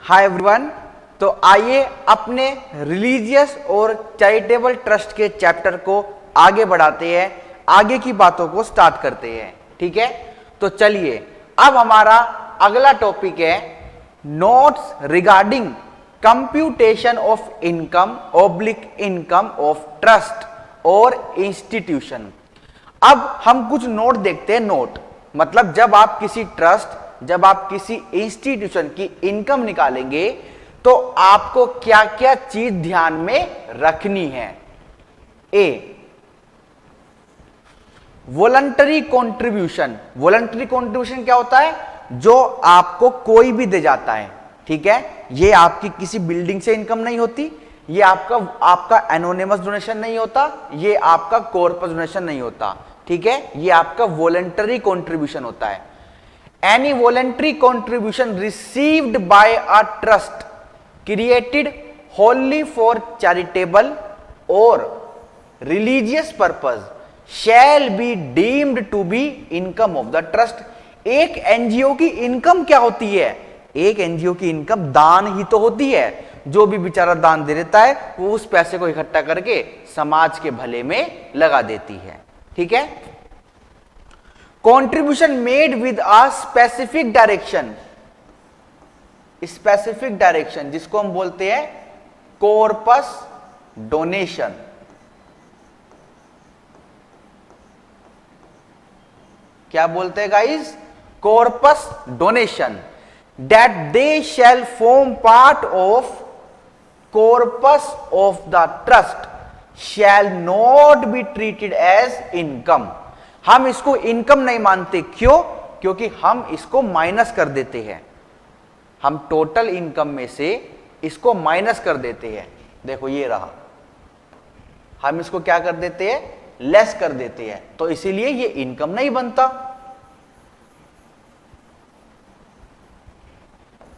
Hi everyone. तो आइए अपने रिलीजियस और चैरिटेबल ट्रस्ट के चैप्टर को आगे बढ़ाते हैं, आगे की बातों को स्टार्ट करते हैं। ठीक है, तो चलिए अब हमारा अगला टॉपिक है notes regarding computation of income oblique income of trust और इंस्टीट्यूशन। अब हम कुछ नोट देखते हैं। नोट मतलब जब आप किसी ट्रस्ट, जब आप किसी इंस्टीट्यूशन की इनकम निकालेंगे तो आपको क्या क्या चीज ध्यान में रखनी है। ए, वॉलंटरी कंट्रीब्यूशन। वॉलंटरी कंट्रीब्यूशन क्या होता है? जो आपको कोई भी दे जाता है। ठीक है, ये आपकी किसी बिल्डिंग से इनकम नहीं होती, ये आपका एनोनिमस डोनेशन नहीं होता, ये आपका कॉर्पस डोनेशन नहीं होता। ठीक है, ये आपका वॉलंटरी कंट्रीब्यूशन होता है। Any voluntary contribution received by a trust created wholly for charitable और religious purpose shall be deemed to be income of the trust. एक एनजीओ की इनकम क्या होती है? एक एनजीओ की इनकम दान ही तो होती है। जो भी बेचारा दान दे देता है वो उस पैसे को इकट्ठा करके समाज के भले में लगा देती है। ठीक है, contribution made with a specific direction. Specific direction जिसको हम बोलते हैं कॉर्पस डोनेशन। क्या बोलते हैं guys? Corpus donation. That they shall form part of corpus of the trust shall not be treated as income. हम इसको इनकम नहीं मानते। क्यों? क्योंकि हम इसको माइनस कर देते हैं। हम टोटल इनकम में से इसको माइनस कर देते हैं। देखो ये रहा, हम इसको क्या कर देते हैं? लेस कर देते हैं। तो इसीलिए ये इनकम नहीं बनता।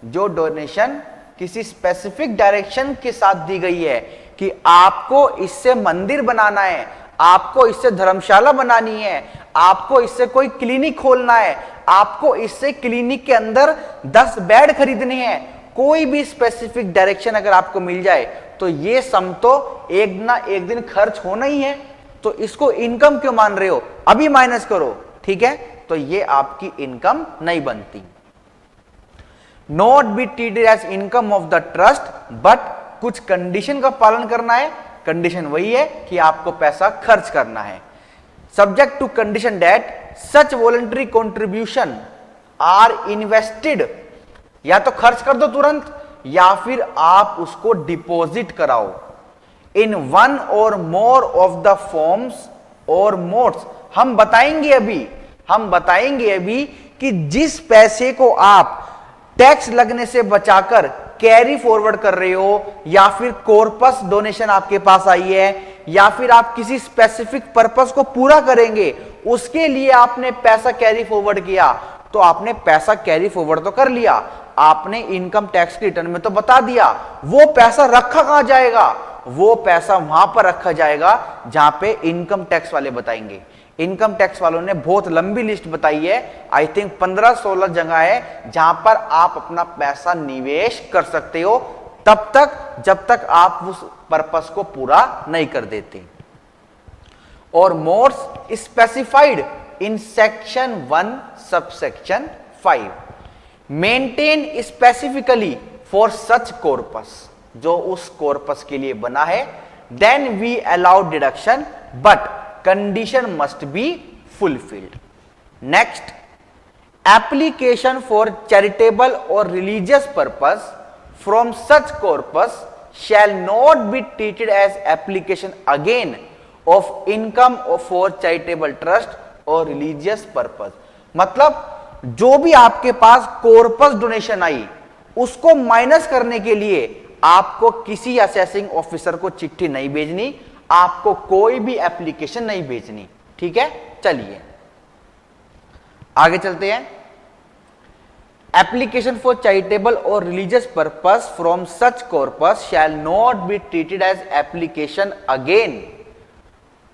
जो डोनेशन किसी स्पेसिफिक डायरेक्शन के साथ दी गई है कि आपको इससे मंदिर बनाना है, आपको इससे धर्मशाला बनानी है, आपको इससे कोई क्लिनिक खोलना है, आपको इससे क्लिनिक के अंदर 10 बेड खरीदने हैं, कोई भी स्पेसिफिक डायरेक्शन अगर आपको मिल जाए तो ये सम तो एक ना एक दिन खर्च होना ही है। तो इसको इनकम क्यों मान रहे हो? अभी माइनस करो। ठीक है, तो ये आपकी इनकम नहीं बनती। Not be treated as income of the trust, but कुछ कंडीशन का पालन करना है। कंडीशन वही है कि आपको पैसा खर्च करना है। Subject to condition that such voluntary contribution are invested. या तो खर्च कर दो तुरंत, या फिर आप उसको डिपॉजिट कराओ इन वन और मोर ऑफ द फॉर्म्स और मोड्स। हम बताएंगे अभी कि जिस पैसे को आप टैक्स लगने से बचाकर कैरी फॉरवर्ड कर रहे हो, या फिर कॉर्पस डोनेशन आपके पास आई है, या फिर आप किसी स्पेसिफिक पर्पस को पूरा करेंगे, उसके लिए आपने पैसा कैरी फॉरवर्ड किया, तो आपने पैसा कैरी फॉरवर्ड तो कर लिया, आपने इनकम टैक्स के रिटर्न में तो बता दिया। वो पैसा रखा कहां जाएगा? वो पैसा वहां पर रखा जाएगा जहां पे इनकम टैक्स वाले बताएंगे। इनकम टैक्स वालों ने बहुत लंबी लिस्ट बताई है, आई थिंक 15-16 जगह है जहां पर आप अपना पैसा निवेश कर सकते हो, तब तक जब तक आप उस पर्पस को पूरा नहीं कर देते। और modes specified in section 1 subsection 5 maintain specifically for such corpus. जो उस कॉर्पस के लिए बना है, then we allow deduction but condition must be fulfilled. Next, application for charitable और religious purpose from such corpus shall not be treated as application again of income for charitable trust और religious purpose. मतलब जो भी आपके पास corpus donation आई, उसको minus करने के लिए आपको किसी असेसिंग ऑफिसर को चिट्ठी नहीं भेजनी, आपको कोई भी एप्लीकेशन नहीं भेजनी। ठीक है, चलिए आगे चलते हैं। एप्लीकेशन फॉर चैरिटेबल और religious purpose from such corpus shall not be treated as application again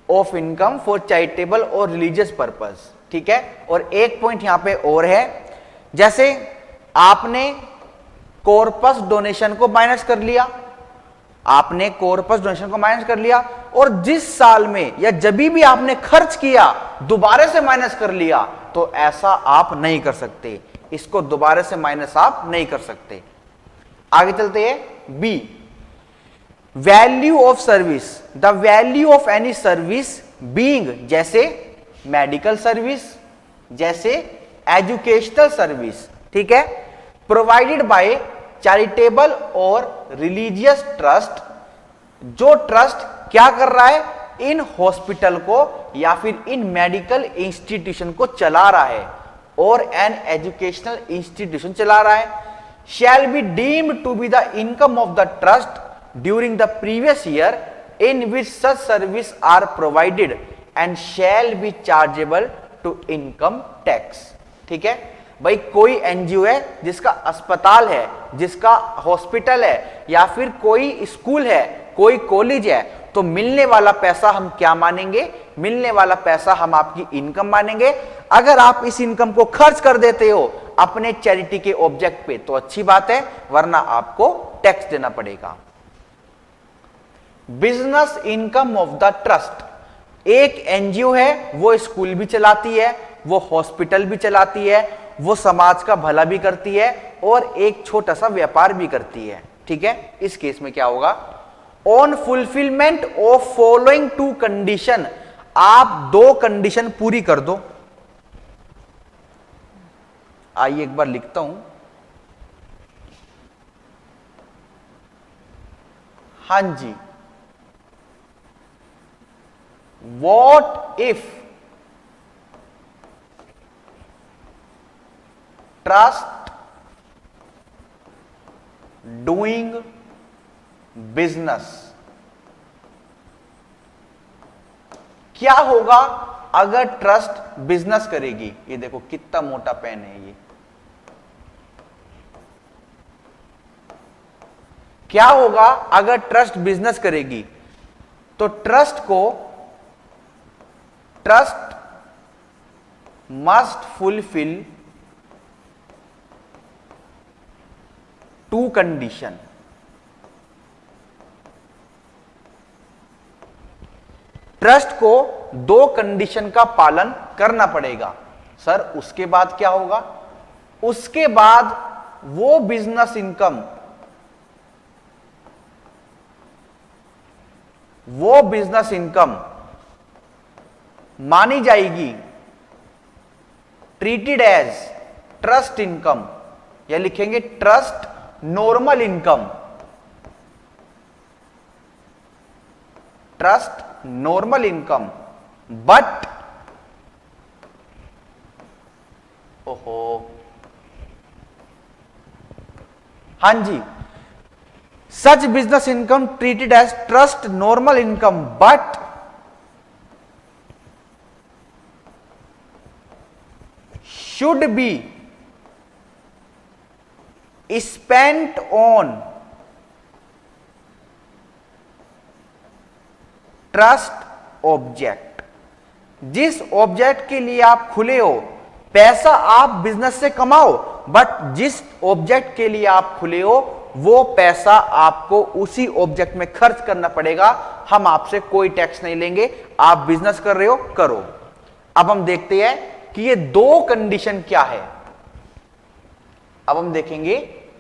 of income for charitable और रिलीजियस पर्पस। ठीक है, और एक पॉइंट यहां पे और है, जैसे आपने कॉर्पस डोनेशन को माइनस कर लिया, आपने कॉर्पस डोनेशन को माइनस कर लिया, और जिस साल में या जब भी आपने खर्च किया दोबारा से माइनस कर लिया, तो ऐसा आप नहीं कर सकते, इसको दोबारा से माइनस आप नहीं कर सकते। आगे चलते हैं। B, value of service, the value of any service being, जैसे मेडिकल सर्विस, जैसे एजुकेशनल सर्विस, ठीक है, प्रोवाइडेड बाय चैरिटेबल और रिलीजियस ट्रस्ट, जो ट्रस्ट क्या कर रहा है, इन हॉस्पिटल को या फिर इन मेडिकल इंस्टीट्यूशन को चला रहा है और एन एजुकेशनल इंस्टीट्यूशन चला रहा है, shall be deemed to be the income of the trust during the previous year in which such service are provided and shall be chargeable to income tax. ठीक है भाई, कोई एनजीओ है जिसका अस्पताल है, जिसका हॉस्पिटल है, या फिर कोई स्कूल है, कोई कॉलेज है, तो मिलने वाला पैसा हम क्या मानेंगे, मिलने वाला पैसा हम आपकी इनकम मानेंगे। अगर आप इस इनकम को खर्च कर देते हो अपने चैरिटी के ऑब्जेक्ट पे तो अच्छी बात है, वरना आपको टैक्स देना पड़ेगा। Business income of the trust, एक एनजीओ है, वो स्कूल भी चलाती है, वो हॉस्पिटल भी चलाती है, वो समाज का भला भी करती है और एक छोटा सा व्यापार भी करती है। ठीक है, इस केस में क्या होगा, on fulfilment of following two condition, आप दो कंडीशन पूरी कर दो। आइए एक बार लिखता हूं। हां जी, what if trust doing business, क्या होगा अगर ट्रस्ट बिजनेस करेगी। ये देखो कितना मोटा पेन है ये। क्या होगा अगर ट्रस्ट बिजनेस करेगी, तो trust must fulfil two condition. Trust को दो कंडीशन का पालन करना पड़ेगा। सर उसके बाद क्या होगा, उसके बाद वो बिजनेस इनकम मानी जाएगी ट्रीटेड एज ट्रस्ट इनकम, या लिखेंगे trust normal income, trust normal income, but ओहो हां जी, such business income treated as trust normal income but should be spent on trust object. जिस ऑब्जेक्ट के लिए आप खुले हो, पैसा आप बिजनेस से कमाओ, बट जिस ऑब्जेक्ट के लिए आप खुले हो वो पैसा आपको उसी ऑब्जेक्ट में खर्च करना पड़ेगा। हम आपसे कोई टैक्स नहीं लेंगे, आप बिजनेस कर रहे हो करो। अब हम देखते हैं कि ये दो कंडीशन क्या है। अब हम देखेंगे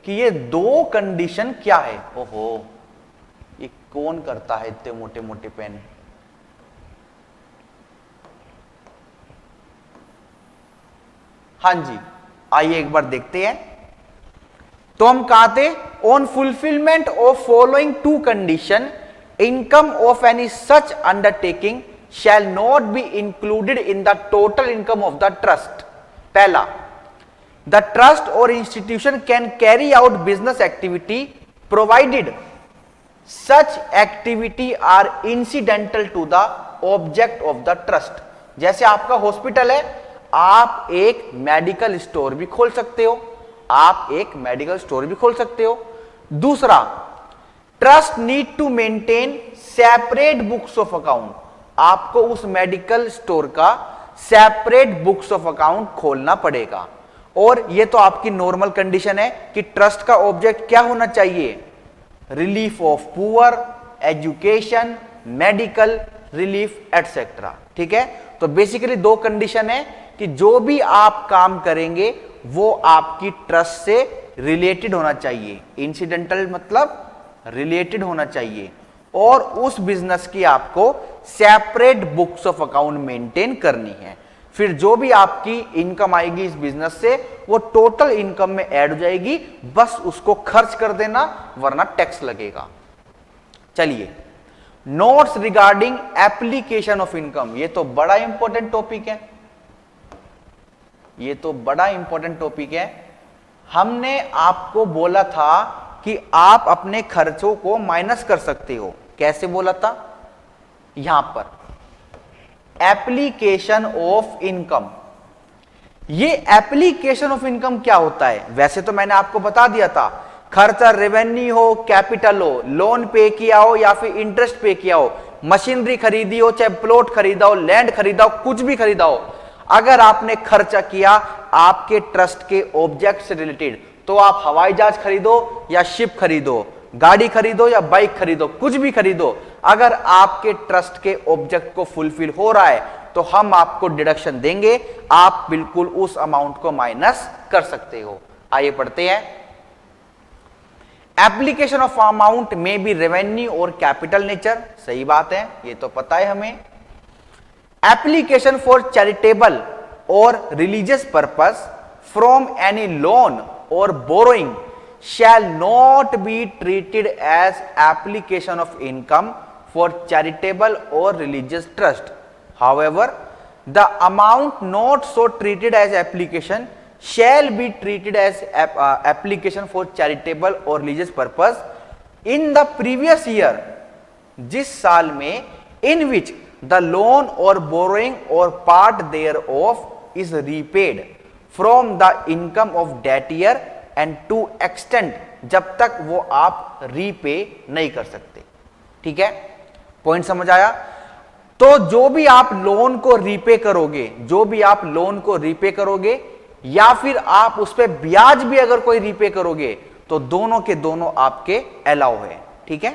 कि ये दो कंडीशन क्या है। ओहो, ये कौन करता है इतने मोटे मोटे पेन। हां जी, आइए एक बार देखते हैं। तो हम कहा थे, on fulfilment of following two condition income of any such undertaking shall not be included in the total income of the trust। पहला, the trust or institution can carry out business activity provided such activity are incidental to the object of the trust। जैसे आपका hospital है, आप एक medical store भी खोल सकते हो, आप एक मेडिकल स्टोर भी खोल सकते हो। दूसरा, trust need to maintain separate books of account, आपको उस मेडिकल स्टोर का सेपरेट बुक्स ऑफ अकाउंट खोलना पड़ेगा। और ये तो आपकी नॉर्मल कंडीशन है कि ट्रस्ट का ऑब्जेक्ट क्या होना चाहिए, relief of poor, education, medical relief etcetera. ठीक है, तो बेसिकली दो कंडीशन है कि जो भी आप काम करेंगे वो आपकी ट्रस्ट से रिलेटेड होना चाहिए, इंसिडेंटल मतलब रिलेटेड होना चाहिए, और उस बिजनेस की आपको separate books of account maintain करनी है। फिर जो भी आपकी इनकम आएगी इस बिजनेस से वो टोटल इनकम में ऐड हो जाएगी, बस उसको खर्च कर देना वरना टैक्स लगेगा। चलिए, notes regarding application of income, ये तो बड़ा इंपॉर्टेंट टॉपिक है, ये तो बड़ा इंपॉर्टेंट टॉपिक है। हमने आपको बोला था कि आप अपने खर्चों को माइनस कर सकते हो, कैसे बोला था, यहां पर एप्लीकेशन ऑफ इनकम। ये एप्लीकेशन ऑफ इनकम क्या होता है, वैसे तो मैंने आपको बता दिया था, खर्चा रेवेन्यू हो, कैपिटल हो, लोन पे किया हो या फिर इंटरेस्ट पे किया हो, मशीनरी खरीदी हो, चाहे प्लॉट खरीदा हो, लैंड खरीदा हो, कुछ भी खरीदा हो, अगर आपने खर्चा किया आपके ट्रस्ट के ऑब्जेक्ट से रिलेटेड, तो आप हवाई जहाज खरीदो या शिप खरीदो, गाड़ी खरीदो या बाइक खरीदो, कुछ भी खरीदो, अगर आपके ट्रस्ट के ऑब्जेक्ट को फुलफिल हो रहा है तो हम आपको डिडक्शन देंगे, आप बिल्कुल उस अमाउंट को माइनस कर सकते हो। आइए पढ़ते हैं। एप्लीकेशन ऑफ अमाउंट में भी रेवेन्यू और कैपिटल नेचर, सही बात है, ये तो पता है हमें। एप्लीकेशन फॉर चैरिटेबल और religious purpose from any loan और borrowing shall not be treated as application of income for charitable or religious trust. However, the amount not so treated as application shall be treated as application for charitable or religious purpose in the previous year, जिस साल में in which the loan or borrowing or part thereof is repaid from the income of that year and to extent, जब तक वो आप repay नहीं कर सकते। ठीक है, पॉइंट समझ आया। तो जो भी आप लोन को रीपे करोगे, जो भी आप लोन को रीपे करोगे या फिर आप उस पर ब्याज भी अगर कोई रीपे करोगे, तो दोनों के दोनों आपके अलाउ है। ठीक है,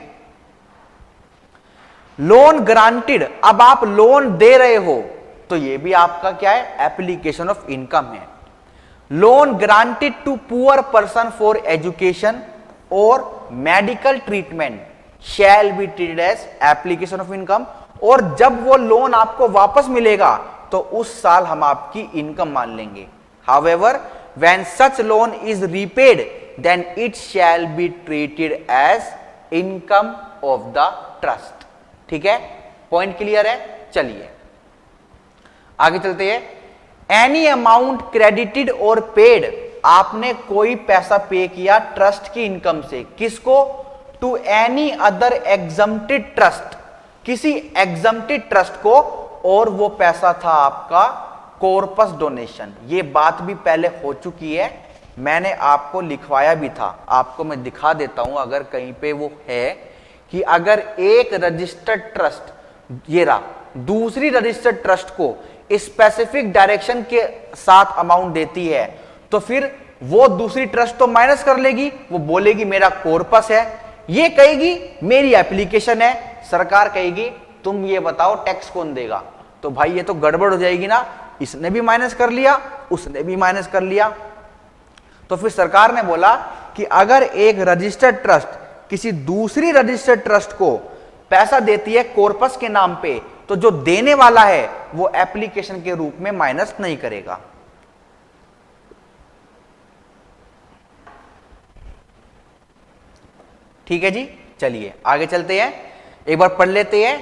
लोन ग्रांटेड, अब आप लोन दे रहे हो तो ये भी आपका क्या है, एप्लीकेशन ऑफ इनकम है। Loan granted to poor person for education और medical treatment shall be treated as application of income, और जब वो लोन आपको वापस मिलेगा तो उस साल हम आपकी इनकम मान लेंगे। However when such loan is repaid then it shall be treated as income of the trust. ठीक है, पॉइंट क्लियर है। चलिए आगे चलते हैं। एनी अमाउंट क्रेडिटेड और पेड, आपने कोई पैसा पे किया ट्रस्ट की इनकम से, किसको, to any other exempted trust, किसी एग्जम्प्टेड ट्रस्ट को, और वो पैसा था आपका कॉर्पस डोनेशन। ये बात भी पहले हो चुकी है, मैंने आपको लिखवाया भी था, आपको मैं दिखा देता हूं अगर कहीं पे वो है, कि अगर एक रजिस्टर्ड ट्रस्ट, ये रहा, दूसरी रजिस्टर्ड ट्रस्ट को स्पेसिफिक डायरेक्शन के साथ अमाउंट देती है, तो फिर वो दूसरी ट्रस्ट तो माइनस कर लेगी, वो बोलेगी मेरा कॉर्पस है, ये कहेगी मेरी एप्लीकेशन है, सरकार कहेगी तुम ये बताओ टैक्स कौन देगा। तो भाई ये तो गड़बड़ हो जाएगी ना, इसने भी माइनस कर लिया, उसने भी माइनस कर लिया। तो फिर सरकार ने बोला कि अगर एक रजिस्टर्ड ट्रस्ट किसी दूसरी रजिस्टर्ड ट्रस्ट को पैसा देती है कॉर्पस के नाम पे, तो जो देने वाला है वो एप्लीकेशन के रूप में माइनस नहीं करेगा। ठीक है जी, चलिए आगे चलते हैं, एक बार पढ़ लेते हैं।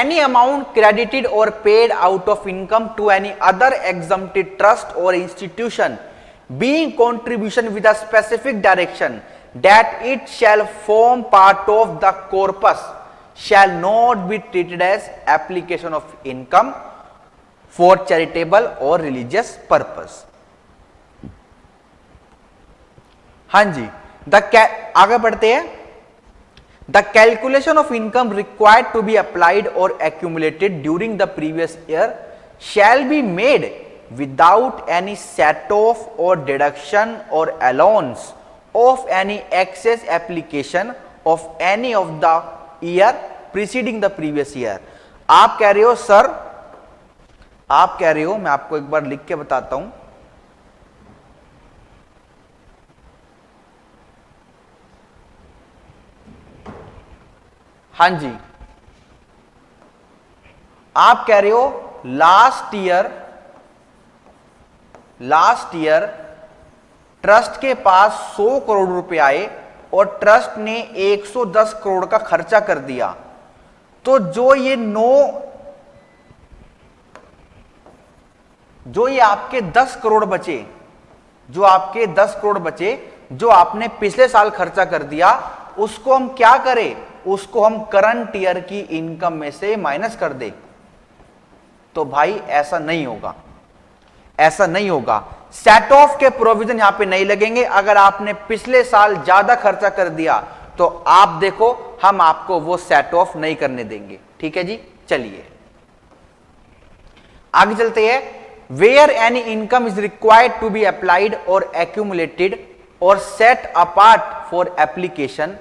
एनी अमाउंट क्रेडिटेड और paid out of income to any other exempted trust और institution being contribution with a specific direction that it shall form part of the corpus shall not be treated as application of income for charitable or religious purpose। हां जी, आगे बढ़ते हैं। The calculation of income required to be applied or accumulated during the previous year shall be made without any set off और deduction और allowance of any excess application of any of the year preceding the previous year. आप कह रहे हो sir, आप कह रहे हो, मैं आपको एक बार लिख के बताता हूं। हां जी, आप कह रहे हो लास्ट ईयर ट्रस्ट के पास 100 करोड़ रुपए आए और ट्रस्ट ने 110 करोड़ का खर्चा कर दिया, तो जो ये आपके 10 करोड़ बचे, जो आपके 10 करोड़ बचे, जो आपने पिछले साल खर्चा कर दिया, उसको हम क्या करें, उसको हम करंट ईयर की इनकम में से माइनस कर दे। तो भाई ऐसा नहीं होगा, ऐसा नहीं होगा। सेट ऑफ के प्रोविजन यहां पे नहीं लगेंगे। अगर आपने पिछले साल ज्यादा खर्चा कर दिया तो आप देखो, हम आपको वो सेट ऑफ नहीं करने देंगे। ठीक है जी, चलिए आगे चलते हैं। Where any income is required to be applied और एक्यूमुलेटेड और set apart for application,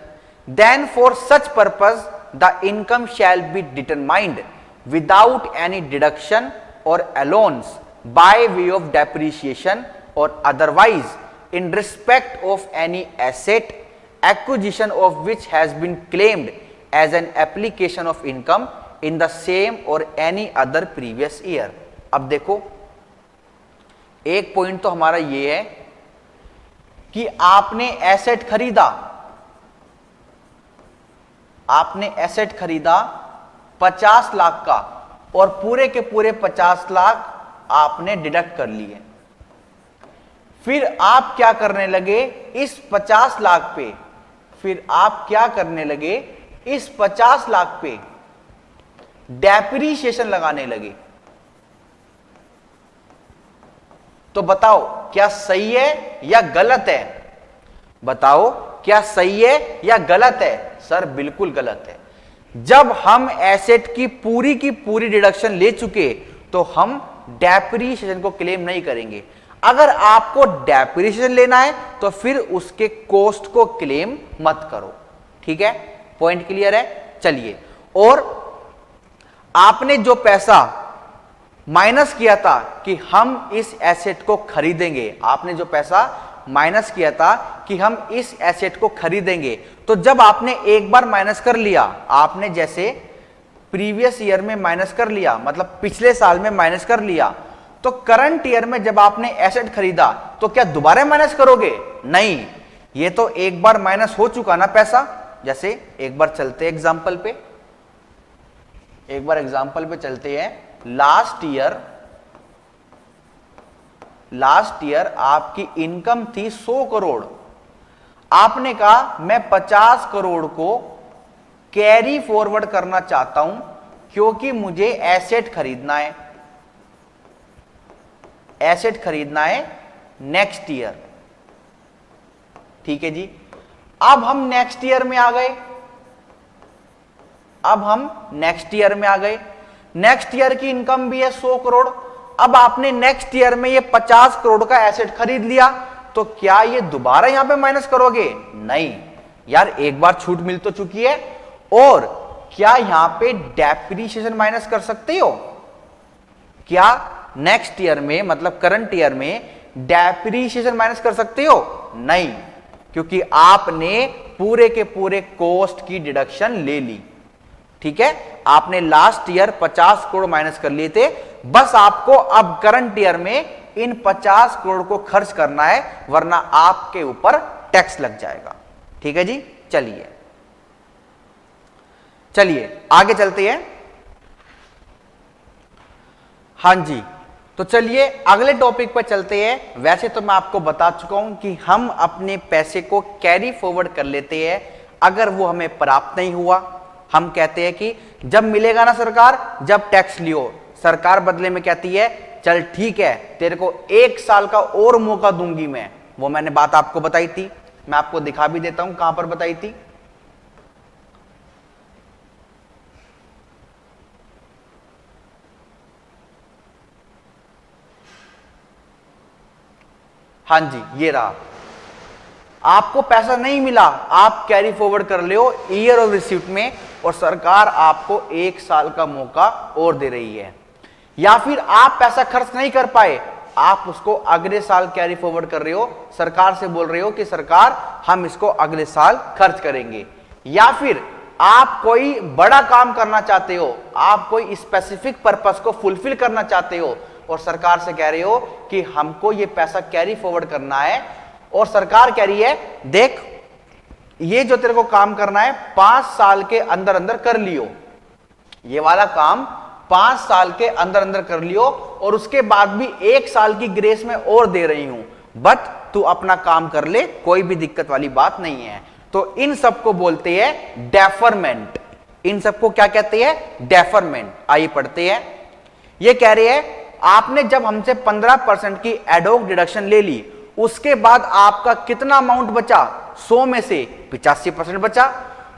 then for such purpose the income shall be determined without any deduction or allowance by way of depreciation or otherwise in respect of any asset acquisition of which has been claimed as an application of income in the same or any other previous year। अब देखो, एक point तो हमारा ये है कि आपने asset खरीदा, आपने एसेट खरीदा 50 लाख का और पूरे के पूरे 50 लाख आपने डिडक्ट कर लिए। फिर आप क्या करने लगे, इस 50 लाख पे, फिर आप क्या करने लगे, इस 50 लाख पे डेप्रीशिएशन लगाने लगे। तो बताओ क्या सही है या गलत है? बताओ क्या सही है या गलत है? सर बिल्कुल गलत है। जब हम एसेट की पूरी डिडक्शन ले चुके तो हम डेप्रीशिएशन को क्लेम नहीं करेंगे। अगर आपको डेप्रीशिएशन लेना है तो फिर उसके कॉस्ट को क्लेम मत करो। ठीक है, पॉइंट क्लियर है? चलिए, और आपने जो पैसा माइनस किया था कि हम इस एसेट को खरीदेंगे, आपने जो पैसा माइनस किया था कि हम इस एसेट को खरीदेंगे, तो जब आपने एक बार माइनस कर लिया, आपने जैसे प्रीवियस ईयर में माइनस कर लिया, मतलब पिछले साल में माइनस कर लिया, तो करंट ईयर में जब आपने एसेट खरीदा तो क्या दोबारा माइनस करोगे? नहीं, ये तो एक बार माइनस हो चुका ना पैसा। जैसे एक बार चलते एग्जांपल पे, एक बार एग्जांपल पे चलते हैं। लास्ट ईयर आपकी इनकम थी 100 करोड़। आपने कहा मैं 50 करोड़ को कैरी फॉरवर्ड करना चाहता हूं क्योंकि मुझे एसेट खरीदना है, एसेट खरीदना है नेक्स्ट ईयर। ठीक है जी, अब हम नेक्स्ट ईयर में आ गए, अब हम नेक्स्ट ईयर में आ गए। नेक्स्ट ईयर की इनकम भी है 100 करोड़। अब आपने नेक्स्ट ईयर में ये 50 करोड़ का एसेट खरीद लिया, तो क्या ये दोबारा यहां पे माइनस करोगे? नहीं यार, एक बार छूट मिल तो चुकी है। और क्या यहां पे डेप्रीशिएशन माइनस कर सकते हो? क्या नेक्स्ट ईयर में, मतलब करंट ईयर में डेप्रीशिएशन माइनस कर सकते हो? नहीं, क्योंकि आपने पूरे के पूरे कॉस्ट की डिडक्शन ले ली। ठीक है, आपने लास्ट ईयर 50 करोड़ माइनस कर लिए थे, बस आपको अब करंट ईयर में इन 50 करोड़ को खर्च करना है, वरना आपके ऊपर टैक्स लग जाएगा। ठीक है जी, चलिए चलिए आगे चलते हैं। हां जी, तो चलिए अगले टॉपिक पर चलते हैं। वैसे तो मैं आपको बता चुका हूं कि हम अपने पैसे को कैरी फॉरवर्ड कर लेते हैं अगर वो हमें प्राप्त नहीं हुआ। हम कहते हैं कि जब मिलेगा ना सरकार, जब टैक्स लियो, सरकार बदले में कहती है चल ठीक है, तेरे को 1 साल का और मौका दूंगी मैं। वो मैंने बात आपको बताई थी, मैं आपको दिखा भी देता हूं कहां पर बताई थी। हाँ जी, ये रहा, आपको पैसा नहीं मिला, आप कैरी फॉरवर्ड कर लो ईयर ऑफ रिसीप्ट में, और सरकार आपको 1 साल का मौका और दे रही है। या फिर आप पैसा खर्च नहीं कर पाए, आप उसको अगले साल कैरी फॉरवर्ड कर रहे हो, सरकार से बोल रहे हो कि सरकार हम इसको अगले साल खर्च करेंगे। या फिर आप कोई बड़ा काम करना चाहते हो, आप कोई स्पेसिफिक पर्पस को फुलफिल करना चाहते हो, और सरकार से कह रहे हो कि हमको ये पैसा कैरी फॉरवर्ड करना है, और सरकार कह रही है देख ये जो तेरे को काम करना है 5 साल के अंदर अंदर कर लियो, ये वाला काम 5 साल के अंदर अंदर कर लियो, और उसके बाद भी 1 साल की ग्रेस में और दे रही हूं, बट तू अपना काम कर ले, कोई भी दिक्कत वाली बात नहीं है। तो इन सबको बोलते हैं डेफरमेंट। इन सबको क्या कहते हैं? डेफरमेंट। आइए पढ़ते हैं। ये कह रहे हैं आपने जब हमसे 15% की एडहोक डिडक्शन ले ली, उसके बाद आपका कितना अमाउंट बचा? 100 में से 85% बचा।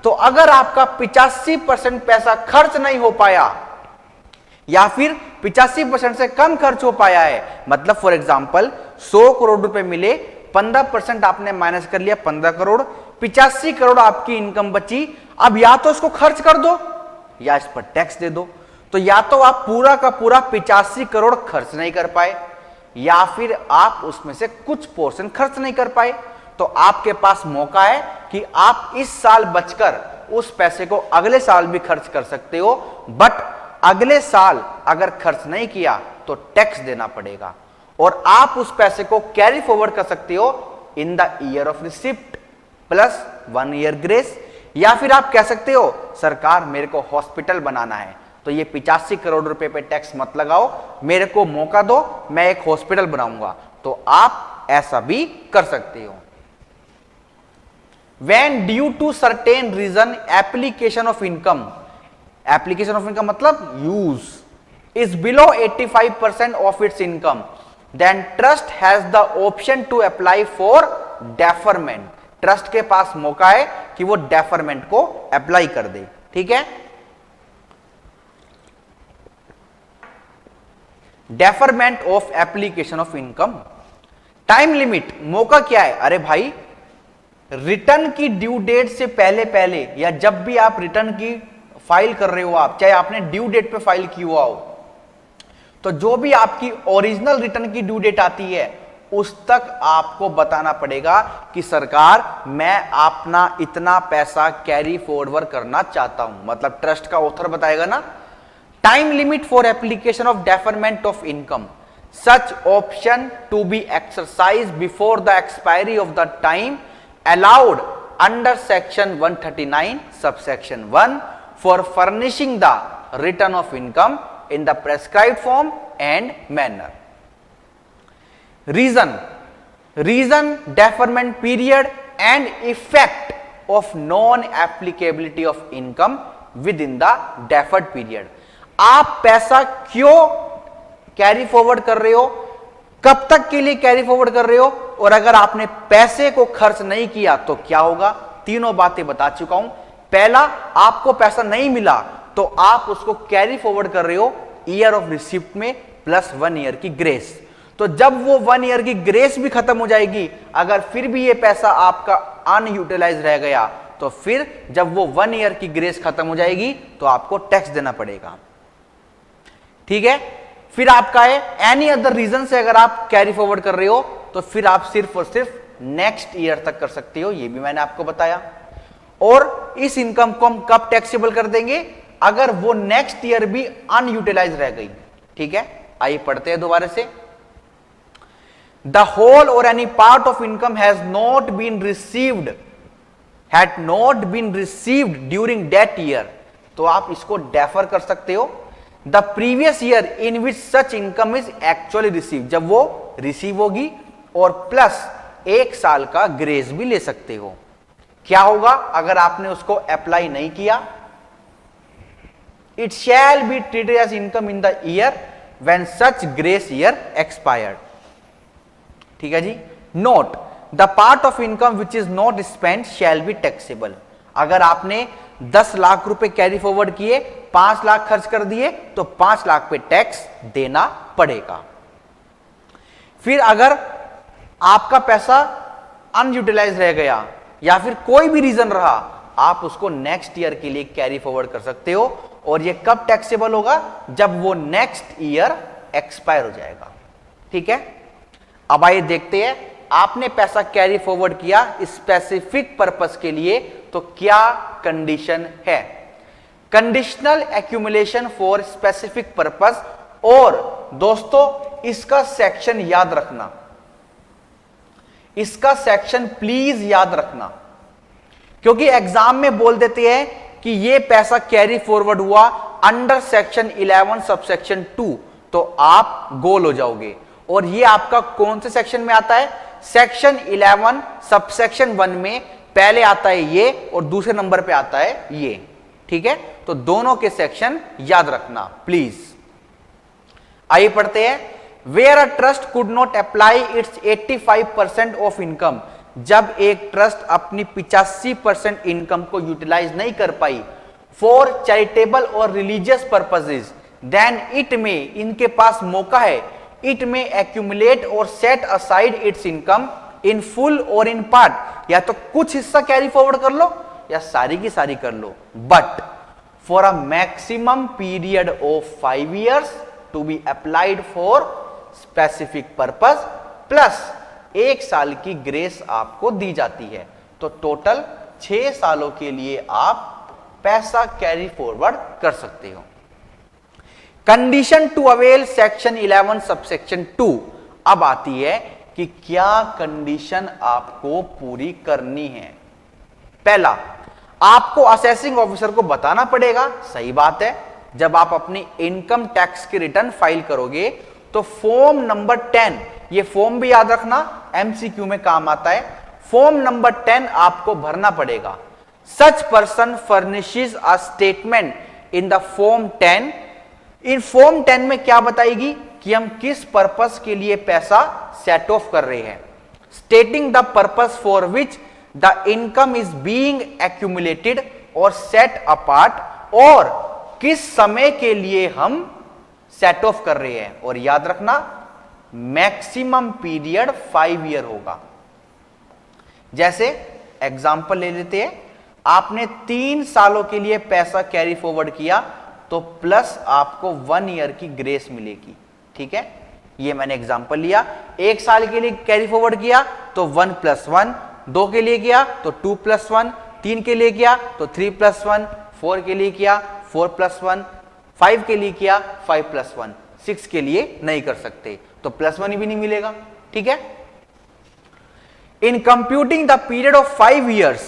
तो अगर आपका 85% पैसा खर्च नहीं हो पाया, या फिर 85% से कम खर्च हो पाया है, मतलब फॉर एग्जांपल 100 करोड़ रुपए मिले, 15% आपने माइनस कर लिया 15 करोड़, 85 करोड़ आपकी इनकम बची। अब या तो इसको खर्च कर दो या इस पर टैक्स दे दो। तो या तो आप पूरा का पूरा 85 करोड़ खर्च नहीं कर पाए, या फिर आप उसमें से कुछ पोर्शन खर्च नहीं कर पाए। तो आपके पास मौका है कि आप इस साल बचकर उस पैसे को अगले साल भी खर्च कर सकते हो, बट अगले साल अगर खर्च नहीं किया तो टैक्स देना पड़ेगा, और आप उस पैसे को कैरी फॉरवर्ड कर सकते हो इन the year of receipt plus 1 year grace. या फिर आप कह सकते हो सरकार मेरे को हॉस्पिटल बनाना है, तो ये 85 करोड़ रुपए पे टैक्स मत लगाओ, मेरे को मौका दो, मैं एक हॉस्पिटल बनाऊंगा। तो आप ऐसा भी कर सकते हो। When due to certain reason application of income मतलब use is below 85% of its income, then trust has the option to apply for deferment। Trust के पास मौका है कि वो डेफरमेंट को अप्लाई कर दे। ठीक है, deferment of application of income. Time limit, मौका क्या है? अरे भाई रिटर्न की ड्यू डेट से पहले पहले, या जब भी आप रिटर्न की फाइल कर रहे हो, आप चाहे आपने ड्यू डेट पे फाइल की हुआ हो, तो जो भी आपकी ओरिजिनल रिटर्न की ड्यू डेट आती है उस तक आपको बताना पड़ेगा कि सरकार मैं अपना इतना पैसा कैरी फॉरवर्ड करना चाहता हूं, मतलब ट्रस्ट का ऑथर बताएगा ना। Time limit for application of deferment of income, such option to be exercise before the expiry of the time allowed under section 139 subsection 1 for furnishing the return of income in the prescribed form and manner. Reason, deferment period and effect of non-applicability of income within the deferred period। आप पैसा क्यों carry forward कर रहे हो, कब तक के लिए कैरी फॉरवर्ड कर रहे हो, और अगर आपने पैसे को खर्च नहीं किया तो क्या होगा? तीनों बातें बता चुका हूं। पहला, आपको पैसा नहीं मिला तो आप उसको कैरी फॉरवर्ड कर रहे हो ईयर ऑफ रिसिप्ट में प्लस 1 ईयर की ग्रेस। तो जब वो 1 ईयर की ग्रेस भी खत्म हो जाएगी, अगर फिर भी ये पैसा आपका अनयूटिलाइज रह गया, तो फिर जब वो 1 ईयर की ग्रेस खत्म हो जाएगी तो आपको टैक्स देना पड़ेगा। ठीक है, फिर आपका है एनी अदर रीजन से अगर आप कैरी फॉरवर्ड कर रहे हो तो फिर आप सिर्फ और सिर्फ नेक्स्ट ईयर तक कर सकते हो, ये भी मैंने आपको बताया। और इस इनकम को हम कब टैक्सेबल कर देंगे? अगर वो नेक्स्ट ईयर भी अनयूटिलाइज रह गई। ठीक है, आइए पढ़ते हैं दोबारा से। द होल और any part of income has not been received, had not been received during that year, तो आप इसको डेफर कर सकते हो। The previous year in which such income is actually receive, जब वो रिसीव होगी, और प्लस 1 साल का ग्रेस भी ले सकते हो। क्या होगा अगर आपने उसको अप्लाई नहीं किया? It shall be treated as income in the year when such grace year expired. ठीक है जी। Note, the part of income which is not spend shall be taxable. अगर आपने 10 लाख रुपए कैरी फॉरवर्ड किए, 5 लाख खर्च कर दिए, तो 5 लाख पे टैक्स देना पड़ेगा। फिर अगर आपका पैसा अनयूटिलाइज रह गया या फिर कोई भी रीजन रहा, आप उसको नेक्स्ट ईयर के लिए कैरी फॉरवर्ड कर सकते हो। और ये कब टैक्सेबल होगा? जब वो नेक्स्ट ईयर एक्सपायर हो जाएगा। ठीक है, अब आइए देखते हैं, आपने पैसा कैरी फॉरवर्ड किया स्पेसिफिक पर्पस के लिए, तो क्या कंडीशन है? Conditional accumulation for specific purpose. और दोस्तों इसका सेक्शन याद रखना, इसका सेक्शन प्लीज याद रखना, क्योंकि एग्जाम में बोल देते हैं कि ये पैसा कैरी फॉरवर्ड हुआ अंडर सेक्शन 11 सबसेक्शन 2, तो आप गोल हो जाओगे। और ये आपका कौन से सेक्शन में आता है? सेक्शन 11 सबसेक्शन 1 में पहले आता है ये और दूसरे नंबर पे आता है ये। ठीक है, तो दोनों के सेक्शन याद रखना प्लीज। आइए पढ़ते हैं, where a trust could not apply its 85% of income. जब एक ट्रस्ट अपनी 85% इनकम को यूटिलाइज नहीं कर पाई फॉर चैरिटेबल और रिलीजियस पर्पसेस, देन इट में, इनके पास मौका है, इट में एक्यूमुलेट और set aside it's income in full और इन पार्ट, या तो कुछ हिस्सा कैरी फॉरवर्ड कर लो या सारी की सारी कर लो, but for a maximum period of 5 years to be applied for specific purpose, plus 1 साल की ग्रेस आपको दी जाती है। तो टोटल 6 सालों के लिए आप पैसा कैरी फॉरवर्ड कर सकते हो। Condition to avail section 11 subsection 2। अब आती है कि क्या कंडीशन आपको पूरी करनी है। पहला, आपको असेसिंग ऑफिसर को बताना पड़ेगा, सही बात है। जब आप अपनी इनकम टैक्स की रिटर्न फाइल करोगे तो फॉर्म नंबर 10, ये फॉर्म भी याद रखना, एमसीक्यू में काम आता है। फॉर्म नंबर 10 आपको भरना पड़ेगा। Such person furnishes a statement in the form 10। In form 10 में क्या बताएगी कि हम किस पर्पस के लिए पैसा सेट ऑफ कर रहे हैं, stating the purpose for which the income is being accumulated और सेट अपार्ट, और किस समय के लिए हम सेट ऑफ कर रहे हैं। और याद रखना मैक्सिमम पीरियड 5 year होगा। जैसे एग्जांपल ले लेते हैं, आपने 3 सालों के लिए पैसा कैरी फॉरवर्ड किया तो प्लस आपको 1 year की ग्रेस मिलेगी। ठीक है, ये मैंने एग्जांपल लिया। 1 साल के लिए कैरी फॉरवर्ड किया तो 1 + 1, 2 के लिए किया तो 2 + 1, 3 के लिए किया तो 3 + 1, 4 के लिए किया 4 + 1, 5 के लिए किया 5 + 1, 6 के लिए नहीं कर सकते तो +1 भी नहीं मिलेगा। ठीक है, in computing the period of 5 years,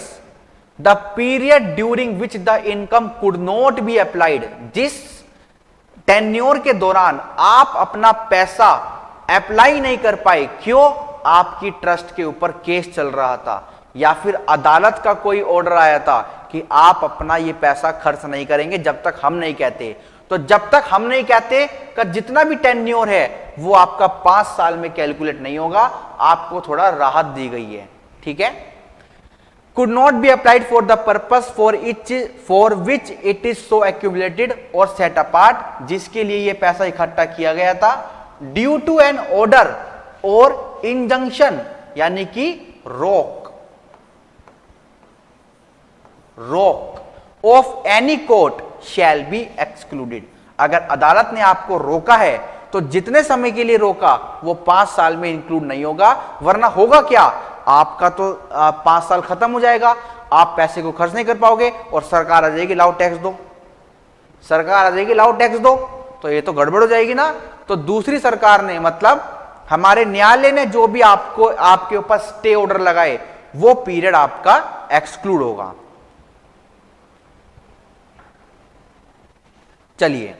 the period during which the income could not be applied, जिस टेन्योर के दौरान आप अपना पैसा अप्लाई नहीं कर पाए, क्यों? आपकी ट्रस्ट के ऊपर केस चल रहा था या फिर अदालत का कोई ऑर्डर आया था कि आप अपना ये पैसा खर्च नहीं करेंगे जब तक हम नहीं कहते। तो जब तक हम नहीं कहते का जितना भी टेन्योर है वो आपका 5 साल में कैलकुलेट नहीं होगा, आपको थोड़ा राहत दी गई है। ठीक है, could not be applied for the purpose for which it is so accumulated और सेट अपार्ट, जिसके लिए ये पैसा इकट्ठा किया गया था, ड्यू टू एन ऑर्डर और इंजंक्शन, यानी कि रोक of any court shall be excluded. अगर अदालत ने आपको रोका है तो जितने समय के लिए रोका वो 5 साल में इंक्लूड नहीं होगा, वरना होगा क्या, आपका तो 5 साल खत्म हो जाएगा, आप पैसे को खर्च नहीं कर पाओगे और सरकार आ जाएगी लाओ टैक्स दो, सरकार आ जाएगी लाओ टैक्स दो, तो ये तो गड़बड़ हो जाएगी ना। तो दूसरी सरकार ने, मतलब हमारे न्यायालय ने जो भी आपको आपके ऊपर स्टे ऑर्डर लगाए वो पीरियड आपका एक्सक्लूड होगा। चलिए,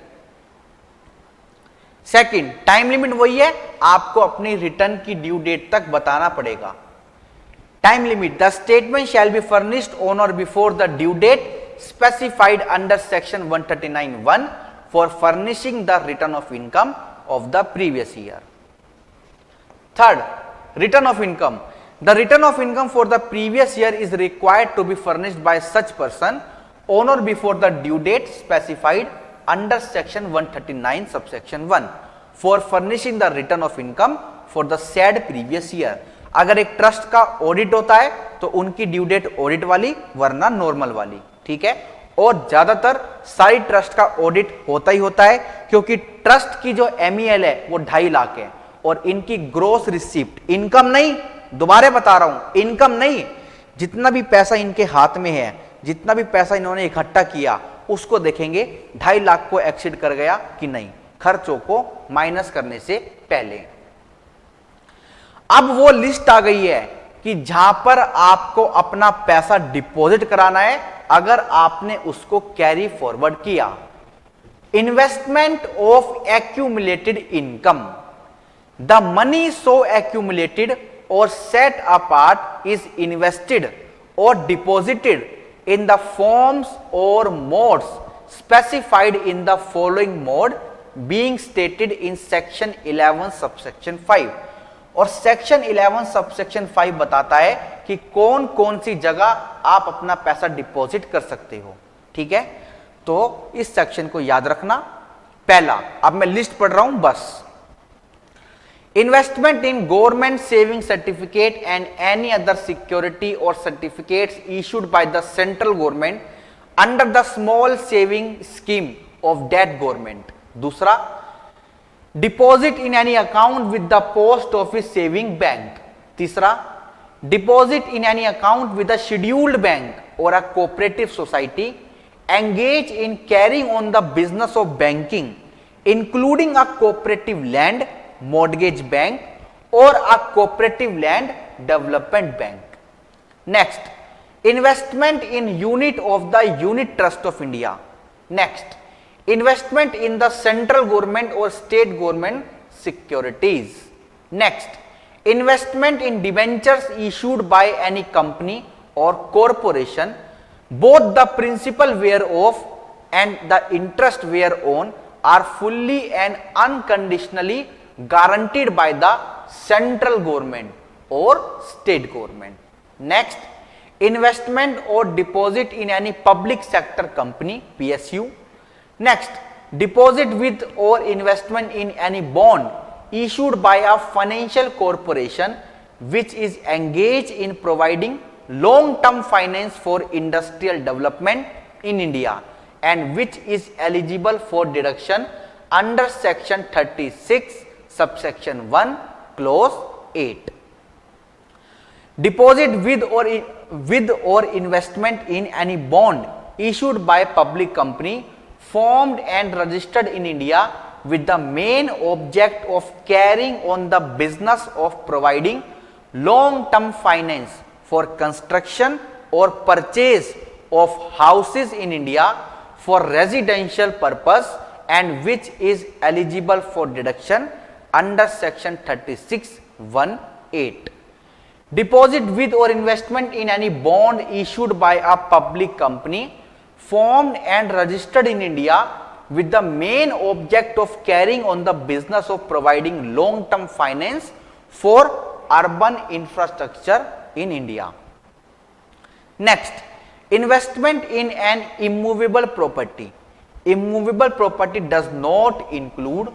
सेकंड, टाइम लिमिट वही है, आपको अपनी रिटर्न की ड्यू डेट तक बताना पड़ेगा। Time limit, the statement shall be furnished on और before the due date specified under section 139(1) for furnishing the return of income of the previous year. Third, return of income, the return of income for the previous year is required to be furnished by such person on और before the due date specified under section 139 subsection 1 for furnishing the return of income for the said previous year। अगर एक trust का audit होता है तो उनकी due date audit वाली वरना नॉर्मल वाली, ठीक है। और ज्यादातर सारी ट्रस्ट का ऑडिट होता ही होता है, क्योंकि ट्रस्ट की जो MEL है वो 2.5 लाख है और इनकी ग्रोस रिसिप्ट, इनकम नहीं, दोबारा बता रहा हूं, इनकम नहीं, जितना भी पैसा इनके हाथ में है, जितना भी पैसा इन्होंने इकट्ठा किया उसको देखेंगे 2.5 लाख को एक्सीड कर गया कि नहीं, खर्चों को माइनस करने से पहले। अब वो लिस्ट आ गई है कि जहां पर आपको अपना पैसा डिपॉजिट कराना है अगर आपने उसको कैरी फॉरवर्ड किया। Investment of accumulated income, the money so accumulated or set apart is invested or deposited in the forms or modes specified in the following mode being stated in section 11 subsection 5। और section 11 subsection 5 बताता है कि कौन कौन सी जगह आप अपना पैसा डिपॉजिट कर सकते हो, ठीक है। तो इस सेक्शन को याद रखना। पहला, अब मैं लिस्ट पढ़ रहा हूं बस। Investment in government saving certificate and any other security or certificates issued by the central government under the small saving scheme of that government। दूसरा, deposit in any account with the post office saving bank। तीसरा, deposit in any account with a scheduled bank or a cooperative society engage in carrying on the business of banking including a cooperative land mortgage bank or a cooperative land development bank। Next, investment in unit of the unit trust of India। Next, investment in the central government or state government securities। Next, investment in debentures issued by any company or corporation, both the principal whereof and the interest whereon are fully and unconditionally guaranteed by the central government or state government। Next, investment or deposit in any public sector company PSU। Next, deposit with or investment in any bond issued by a financial corporation which is engaged in providing long term finance for industrial development in India and which is eligible for deduction under section 36 subsection 1 clause 8। Deposit with or investment in any bond issued by public company formed and registered in India with the main object of carrying on the business of providing long term finance for construction or purchase of houses in India for residential purpose and which is eligible for deduction under section 36(1)(8). Deposit with or investment in any bond issued by a public company formed and registered in India with the main object of carrying on the business of providing long term finance for urban infrastructure in India। Next, investment in an immovable property। Immovable property does not include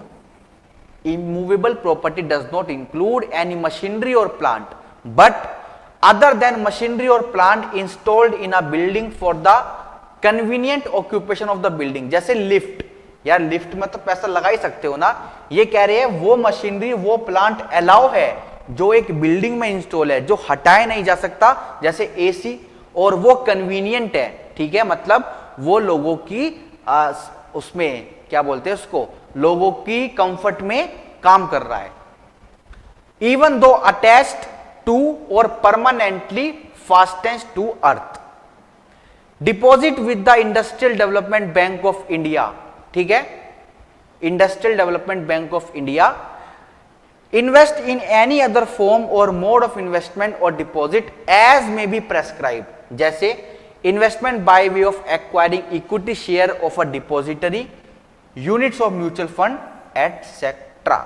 any machinery or plant but other than machinery or plant installed in a building for the convenient occupation of the building। जैसे lift, यार lift में तो पैसा लगा ही सकते हो ना, ये कह रहे हैं वो मशीनरी वो प्लांट अलाउ है जो एक बिल्डिंग में इंस्टॉल है, जो हटाया नहीं जा सकता, जैसे AC, और वो कन्वीनियंट है, ठीक है, मतलब वो लोगों की उसमें क्या बोलते हैं उसको, लोगों की कंफर्ट में काम कर रहा है। इवन दो अटैच्ड टू और permanently fastened to earth. Deposit with the industrial development bank of India, ठीक है, industrial development bank of India. Invest in any other form और मोड ऑफ इन्वेस्टमेंट और deposit as may be prescribe, जैसे investment by way of acquiring equity share of a depository, units of mutual fund etcetera.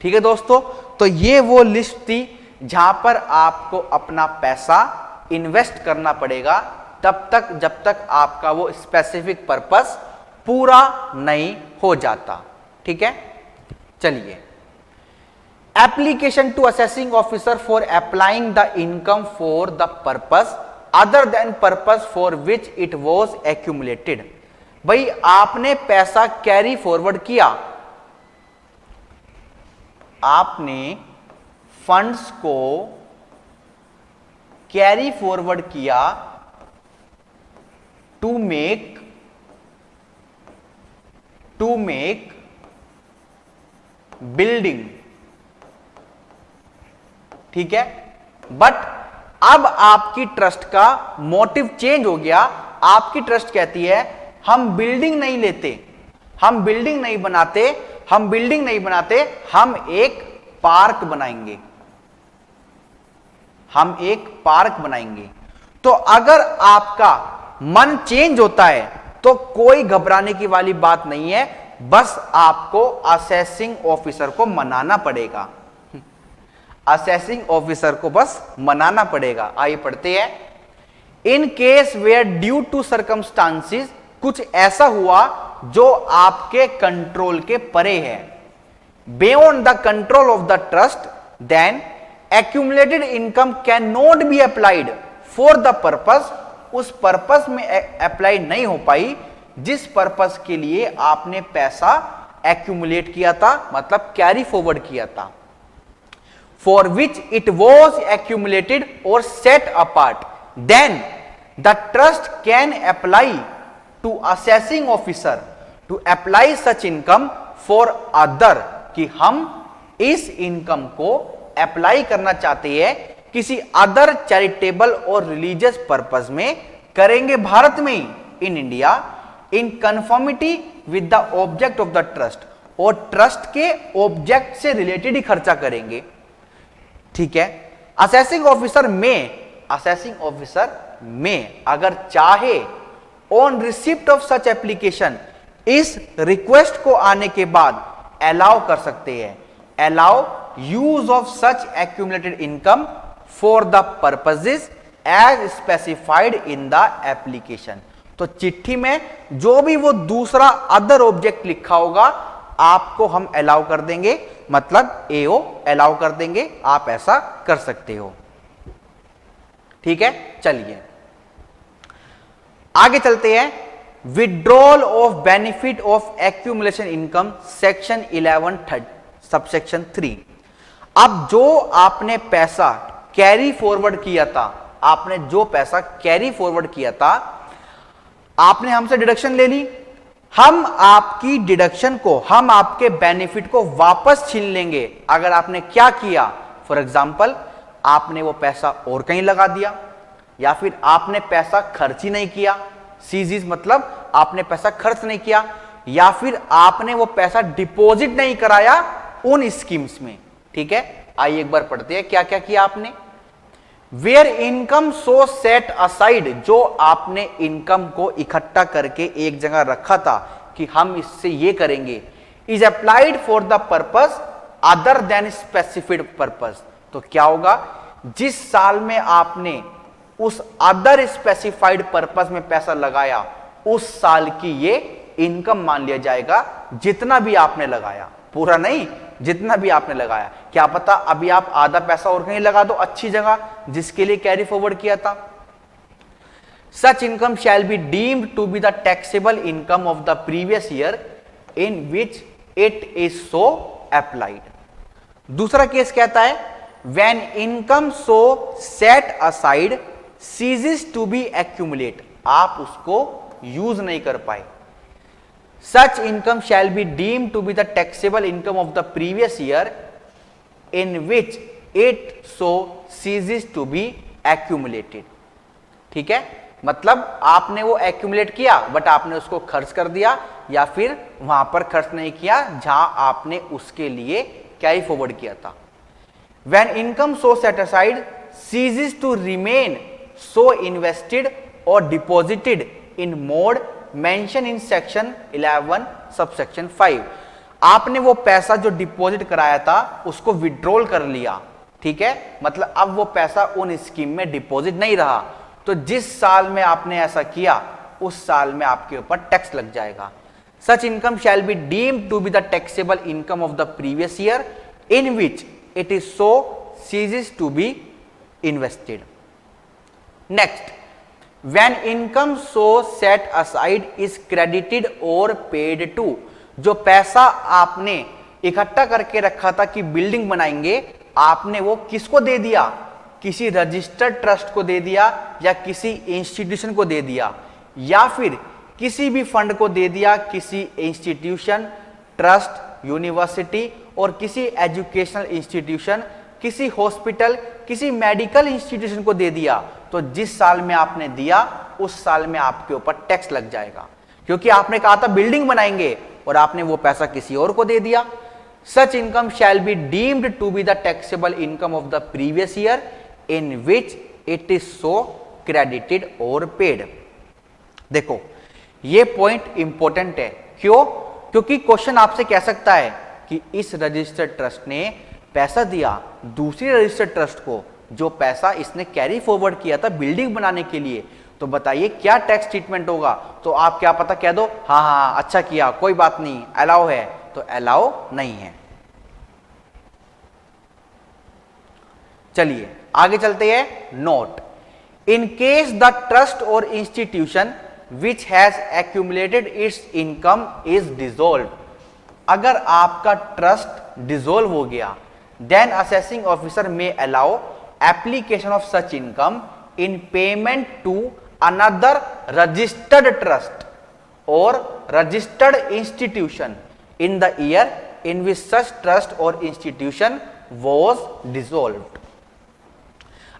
ठीक है दोस्तों, तो ये वो list थी जहां पर आपको अपना पैसा इन्वेस्ट करना पड़ेगा तब तक जब तक आपका वो स्पेसिफिक पर्पस पूरा नहीं हो जाता। ठीक है, चलिए application to assessing officer for applying the income for the purpose other than purpose for which it was accumulated. भाई आपने पैसा कैरी फॉरवर्ड किया, आपने फंड्स को कैरी फॉरवर्ड किया टू मेक बिल्डिंग, ठीक है। बट अब आपकी ट्रस्ट का मोटिव चेंज हो गया। आपकी ट्रस्ट कहती है हम बिल्डिंग नहीं लेते, हम बिल्डिंग नहीं बनाते, हम एक पार्क बनाएंगे, हम एक पार्क बनाएंगे। तो अगर आपका मन चेंज होता है तो कोई घबराने की वाली बात नहीं है, बस आपको असेसिंग ऑफिसर को मनाना पड़ेगा, असेसिंग ऑफिसर को बस मनाना पड़ेगा। आइए पढ़ते हैं। In case where due to circumstances, कुछ ऐसा हुआ जो आपके कंट्रोल के परे है, beyond the control of the trust, then accumulated income cannot be applied for the purpose, उस पर्पस में अप्लाई नहीं हो पाई जिस पर्पस के लिए आपने पैसा एक्यूमुलेट किया था, मतलब कैरी फॉरवर्ड किया था। For which it was accumulated और set apart, then the trust can apply to assessing officer to apply such income for other, कि हम इस इनकम को अप्लाई करना चाहते हैं किसी अदर चैरिटेबल और रिलीजियस पर्पस में, करेंगे भारत में ही, in India, in conformity with the object of the trust, और ट्रस्ट के ऑब्जेक्ट से रिलेटेड ही खर्चा करेंगे, ठीक है। असेसिंग ऑफिसर में अगर चाहे on receipt of such application, इस रिक्वेस्ट को आने के बाद अलाउ कर सकते हैं, allow use of such accumulated income for the purposes as specified in the application। तो चिट्ठी में जो भी वो दूसरा अदर ऑब्जेक्ट लिखा होगा आपको हम अलाउ कर देंगे, मतलब एओ अलाउ कर देंगे, आप ऐसा कर सकते हो, ठीक है। चलिए आगे चलते हैं। Withdrawal of benefit of accumulation income, section 11 subsection 3। अब जो आपने पैसा कैरी फॉरवर्ड किया था, आपने जो पैसा कैरी फॉरवर्ड किया था, आपने हमसे डिडक्शन ले ली, हम आपकी डिडक्शन को, हम आपके बेनिफिट को वापस छीन लेंगे अगर आपने क्या किया। फॉर एग्जाम्पल, आपने वो पैसा और कहीं लगा दिया, या फिर आपने पैसा खर्च ही नहीं किया, सीजीज मतलब आपने पैसा खर्च नहीं किया, या फिर आपने वो पैसा डिपॉजिट नहीं कराया उन स्कीम्स में, ठीक है। आइए एक बार पढ़ते हैं क्या क्या किया आपने। Where income so set aside, जो आपने इनकम को इकट्ठा करके एक जगह रखा था कि हम इससे ये करेंगे, is applied for the purpose other then specific purpose. तो क्या होगा, जिस साल में आपने उस अदर स्पेसिफाइड पर्पस में पैसा लगाया, उस साल की ये इनकम मान लिया जाएगा, जितना भी आपने लगाया, पूरा नहीं, जितना भी आपने लगाया। क्या पता अभी आप आधा पैसा और कहीं लगा दो अच्छी जगह जिसके लिए कैरी फॉरवर्ड किया था। Such income shall be deemed to be the taxable income of the previous year in which it is so applied. दूसरा केस कहता है, when income so set aside ceases to be accumulate, आप उसको use नहीं कर पाए। Such income shall be deemed to be the taxable income of the previous year in which it so ceases to be accumulated, ठीक है। मतलब आपने वो एक्यूमुलेट किया बट आपने उसको खर्च कर दिया, या फिर वहां पर खर्च नहीं किया जहां आपने उसके लिए कैरी फॉरवर्ड किया था। When income so set aside ceases to remain so invested or deposited in mode mention in section 11 subsection 5, आपने वो पैसा जो डिपॉजिट कराया था उसको विड्रॉल कर लिया, ठीक है। मतलब अब वो पैसा उन स्कीम में डिपॉजिट नहीं रहा, तो जिस साल में आपने ऐसा किया उस साल में आपके ऊपर टैक्स लग जाएगा। Such income shall be deemed to be the taxable income of the previous year in which it is so ceases to be invested. Next, when income so set aside is credited or paid to, जो पैसा आपने इकट्ठा करके रखा था कि building बनाएंगे, आपने वो किसको दे दिया? किसी रजिस्टर्ड ट्रस्ट को दे दिया, या किसी इंस्टीट्यूशन को दे दिया, या फिर किसी भी फंड को दे दिया, किसी इंस्टीट्यूशन, ट्रस्ट, यूनिवर्सिटी और किसी एजुकेशनल इंस्टीट्यूशन, किसी हॉस्पिटल, किसी मेडिकल इंस्टीट्यूशन को दे दिया, तो जिस साल में आपने दिया उस साल में आपके ऊपर टैक्स लग जाएगा, क्योंकि आपने कहा था बिल्डिंग बनाएंगे और आपने वो पैसा किसी और को दे दिया. Such income shall be deemed to be the taxable income of the previous year in which it is so credited और पेड. देखो ये पॉइंट इंपॉर्टेंट है. क्यों? क्योंकि क्वेश्चन आपसे कह सकता है कि इस रजिस्टर्ड ट्रस्ट ने पैसा दिया दूसरी रजिस्टर्ड ट्रस्ट को, जो पैसा इसने कैरी फॉरवर्ड किया था बिल्डिंग बनाने के लिए, तो बताइए क्या टैक्स ट्रीटमेंट होगा? तो आप क्या पता कह दो, हाँ हाँ अच्छा किया, कोई बात नहीं, अलाउ है. तो अलाउ नहीं है. चलिए आगे चलते हैं. Note, in case the trust और institution which has accumulated its income is dissolve, अगर आपका ट्रस्ट डिसॉल्व हो गया, then assessing officer may allow application of such income in payment to another registered trust और registered institution in the year in which such trust और institution was dissolved.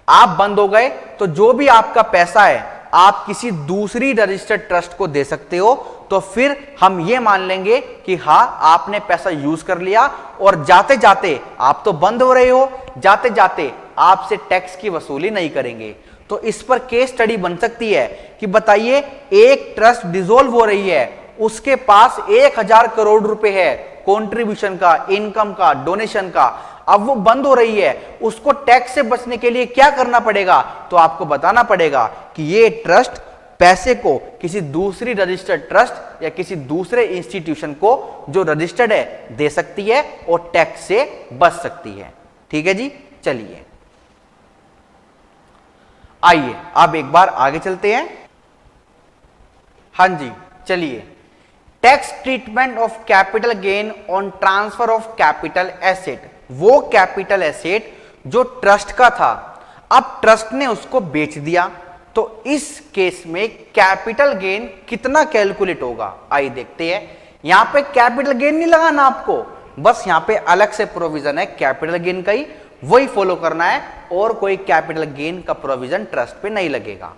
आप बंद हो गए तो जो भी आपका पैसा है आप किसी दूसरी रजिस्टर्ड ट्रस्ट को दे सकते हो, तो फिर हम ये मान लेंगे कि हाँ आपने पैसा यूज कर लिया और जाते जाते आप तो बंद हो रहे हो, जाते जाते आपसे टैक्स की वसूली नहीं करेंगे. तो इस पर केस स्टडी बन सकती है कि बताइए एक ट्रस्ट डिसॉल्व हो रही है, उसके पास 1000 करोड़ रुपए है कंट्रीब्यूशन का, इनकम का, डोनेशन का, अब वो बंद हो रही है, उसको टैक्स से बचने के लिए क्या करना पड़ेगा? तो आपको बताना पड़ेगा कि ये ट्रस्ट पैसे को किसी दूसरी रजिस्टर्ड ट्रस्ट या किसी दूसरे इंस्टीट्यूशन को जो रजिस्टर्ड है दे सकती है और टैक्स से बच सकती है. ठीक है जी. चलिए आइए अब एक बार आगे चलते हैं. हां जी चलिए. Tax treatment of capital gain on transfer of capital asset, वो कैपिटल एसेट जो ट्रस्ट का था, अब ट्रस्ट ने उसको बेच दिया, तो इस केस में कैपिटल गेन कितना कैलकुलेट होगा? आइए देखते हैं. यहां पे कैपिटल गेन नहीं लगाना आपको, बस यहां पे अलग से प्रोविजन है कैपिटल गेन का ही, वही फॉलो करना है और कोई कैपिटल गेन का प्रोविजन ट्रस्ट पे नहीं लगेगा.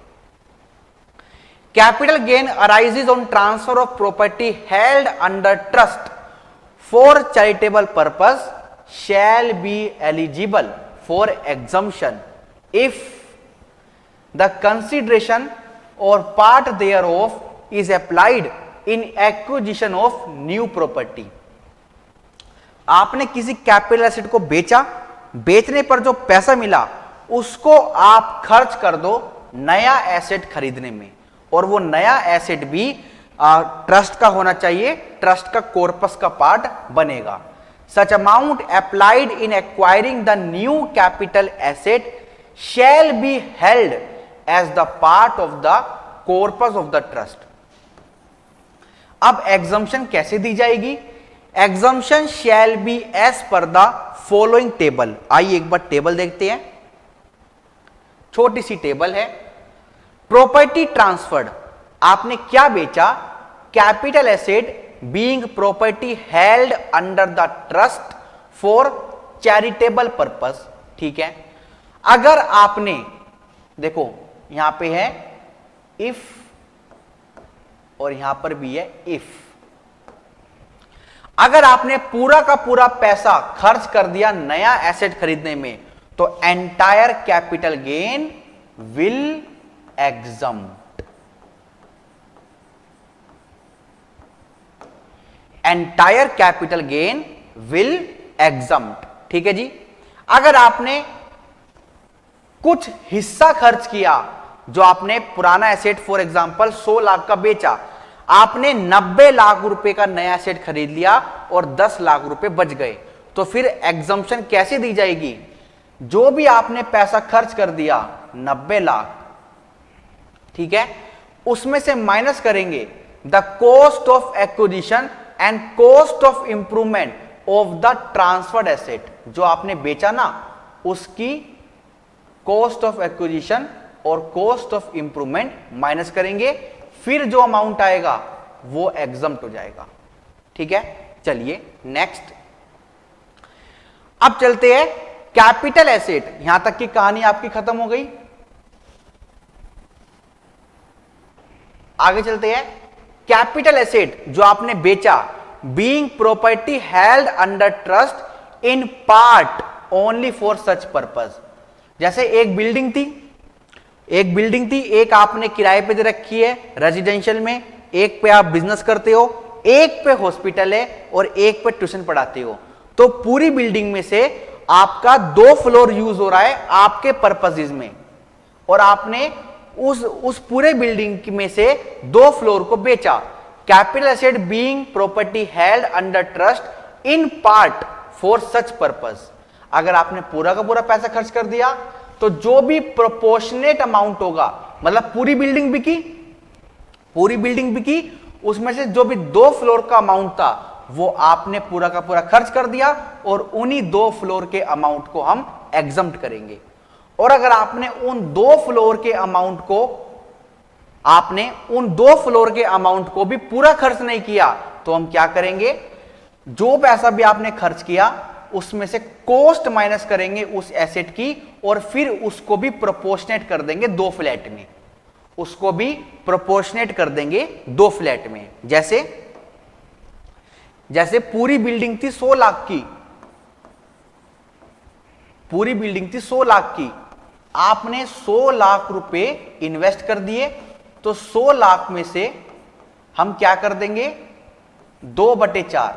Capital gain arises on transfer of property held under trust for charitable purpose shall be eligible for exemption if the consideration or part thereof is applied in acquisition of new property. आपने किसी capital asset को बेचा, बेचने पर जो पैसा मिला उसको आप खर्च कर दो नया एसेट खरीदने में, और वो नया एसेट भी ट्रस्ट का होना चाहिए, ट्रस्ट का कॉर्पस का पार्ट बनेगा. Such amount applied in acquiring the new capital asset shall be held as the part of the corpus of the trust. अब exemption कैसे दी जाएगी? Exemption shall be as per the following table. आइए एक बार table देखते हैं. छोटी सी table है. Property transferred, आपने क्या बेचा? Capital asset being property held under the trust for charitable purpose. ठीक है. अगर आपने देखो यहां पे है if और यहां पर भी है if, अगर आपने पूरा का पूरा पैसा खर्च कर दिया नया एसेट खरीदने में, तो entire capital gain will exempt. Entire capital gain will exempt. ठीक है जी. अगर आपने कुछ हिस्सा खर्च किया, जो आपने पुराना एसेट फॉर एग्जांपल 100 लाख का बेचा, आपने 90 लाख रुपए का नया एसेट खरीद लिया और 10 लाख रुपए बच गए, तो फिर एग्जम्पशन कैसे दी जाएगी? जो भी आपने पैसा खर्च कर दिया 90 लाख, ठीक है, उसमें से माइनस करेंगे the cost of acquisition and cost of improvement of the transferred asset. जो आपने बेचा ना, उसकी कॉस्ट ऑफ एक्विजिशन और कॉस्ट ऑफ इंप्रूवमेंट माइनस करेंगे, फिर जो अमाउंट आएगा वो एग्जम्प्ट हो जाएगा। ठीक है, चलिए नेक्स्ट। अब चलते हैं कैपिटल एसेट। यहां तक की कहानी आपकी खत्म हो गई। आगे चलते हैं। कैपिटल एसेट जो आपने बेचा, being property held under trust in part only for such purpose. जैसे एक बिल्डिंग थी, एक आपने किराए पे दे रखी है रेजिडेंशियल में, एक पे आप बिजनेस करते हो, एक पे हॉस्पिटल है और एक पे ट्यूशन पढ़ाते हो। तो पूरी बिल्डिंग में से आपका 2 फ्लोर यूज हो रहा है आपके पर्पसेस में, और आपने उस पूरे बिल्डिंग में से 2 फ्लोर को बेचा। Capital asset being property held under trust in part for such purpose. अगर आपने पूरा का पूरा पैसा खर्च कर दिया तो जो भी प्रोपोर्शनेट अमाउंट होगा, मतलब पूरी बिल्डिंग बिकी, उसमें से जो भी 2 फ्लोर का अमाउंट था वो आपने पूरा का पूरा खर्च कर दिया, और उन्हीं 2 फ्लोर के अमाउंट को हम एग्जम्प्ट करेंगे। और अगर आपने उन 2 फ्लोर के अमाउंट को भी पूरा खर्च नहीं किया, तो हम क्या करेंगे, जो पैसा भी आपने खर्च किया उसमें से कॉस्ट माइनस करेंगे उस एसेट की, और फिर उसको भी प्रोपोर्शनेट कर देंगे 2 फ्लैट में, उसको भी प्रोपोर्शनेट कर देंगे 2 फ्लैट में। जैसे पूरी बिल्डिंग थी 100 लाख की, आपने 100 लाख रुपए इन्वेस्ट कर दिए, तो 100 लाख में से हम क्या कर देंगे, 2/4,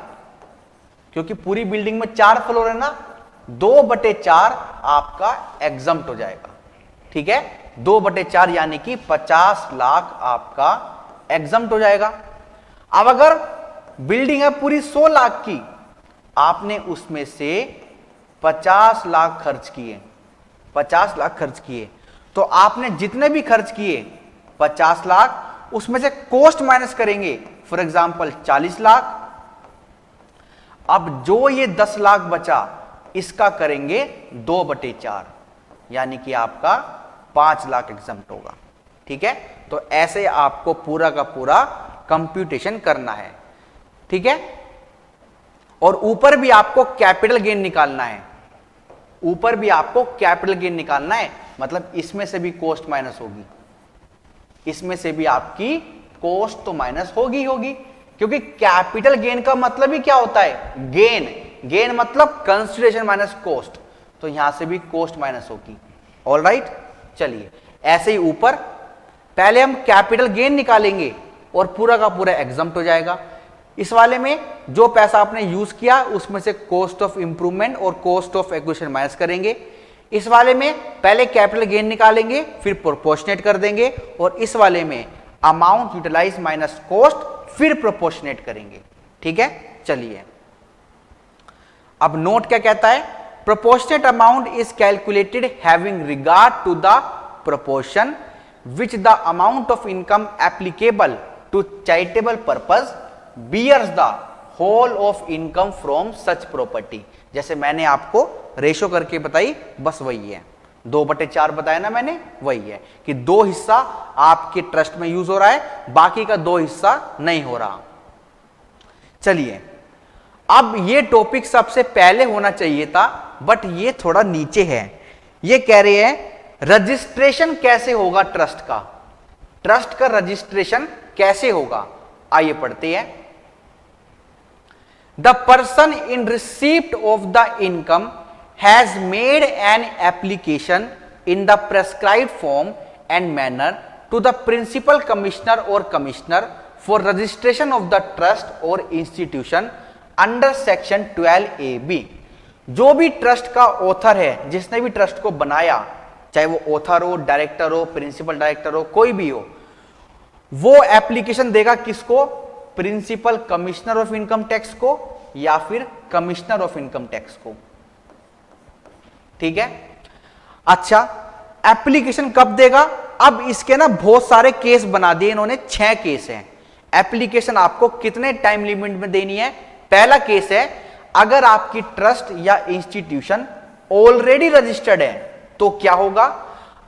क्योंकि पूरी बिल्डिंग में 4 फ्लोर है ना, 2/4 आपका एग्जम्प्ट हो जाएगा। ठीक है, 2/4 यानी कि 50 लाख आपका एग्जम्प्ट हो जाएगा। अब अगर बिल्डिंग है पूरी 100 लाख की, आपने उसमें से 50 लाख खर्च किए, तो आपने जितने भी खर्च किए 50 लाख, उसमें से कॉस्ट माइनस करेंगे, फॉर एग्जांपल 40 लाख। अब जो ये 10 लाख बचा, इसका करेंगे 2/4, यानी कि आपका 5 लाख एग्जम्प्ट होगा। ठीक है, तो ऐसे आपको पूरा का पूरा कंप्यूटेशन करना है। ठीक है, और ऊपर भी आपको कैपिटल गेन निकालना है, मतलब इसमें से भी कॉस्ट माइनस होगी, इसमें से भी आपकी कॉस्ट तो माइनस होगी, क्योंकि कैपिटल गेन का मतलब ही क्या होता है, गेन मतलब कंसिडरेशन माइनस कॉस्ट, तो यहां से भी कॉस्ट माइनस होगी। ऑलराइट, चलिए ऐसे ही ऊपर पहले हम कैपिटल गेन निकालेंगे और पूरा का पूरा एग्जम्प्ट हो जाएगा। इस वाले में जो पैसा आपने यूज किया उसमें से कॉस्ट ऑफ इंप्रूवमेंट और कॉस्ट ऑफ एक्विजिशन माइनस करेंगे। इस वाले में पहले कैपिटल गेन निकालेंगे, फिर प्रोपोर्शनेट कर देंगे, और इस वाले में अमाउंट यूटिलाइज माइनस कॉस्ट, फिर प्रोपोर्शनेट करेंगे। ठीक है, चलिए अब नोट क्या कहता है, proportionate amount is calculated having regard to the proportion which the amount of income applicable to charitable purpose bears the whole of income from such property. जैसे मैंने आपको रेशो करके बताई, बस वही है, 2/4 बताया ना मैंने, वही है कि 2 हिस्सा आपके ट्रस्ट में यूज हो रहा है, बाकी का 2 हिस्सा नहीं हो रहा। चलिए अब ये टॉपिक सबसे पहले होना चाहिए था, बट ये थोड़ा नीचे है। ये कह रहे हैं रजिस्ट्रेशन कैसे होगा, ट्रस्ट का रजिस्ट्रेशन कैसे होगा। आइए पढ़ते हैं। The person in receipt of the income has made an application in the prescribed form and manner to the principal commissioner or commissioner for registration of the trust or institution under section 12AB। जो भी trust का author है, जिसने भी trust को बनाया, चाहे वो ऑथर हो, डायरेक्टर हो, प्रिंसिपल डायरेक्टर हो, कोई भी हो, वो एप्लीकेशन देगा किसको, principal commissioner of income tax को, या फिर कमिश्नर ऑफ इनकम टैक्स को। ठीक है, अच्छा एप्लीकेशन कब देगा? अब इसके ना बहुत सारे केस बना दिए इन्होंने, 6 केस हैं। एप्लीकेशन आपको कितने टाइम लिमिट में देनी है? पहला केस है, अगर आपकी ट्रस्ट या इंस्टीट्यूशन ऑलरेडी रजिस्टर्ड है तो क्या होगा?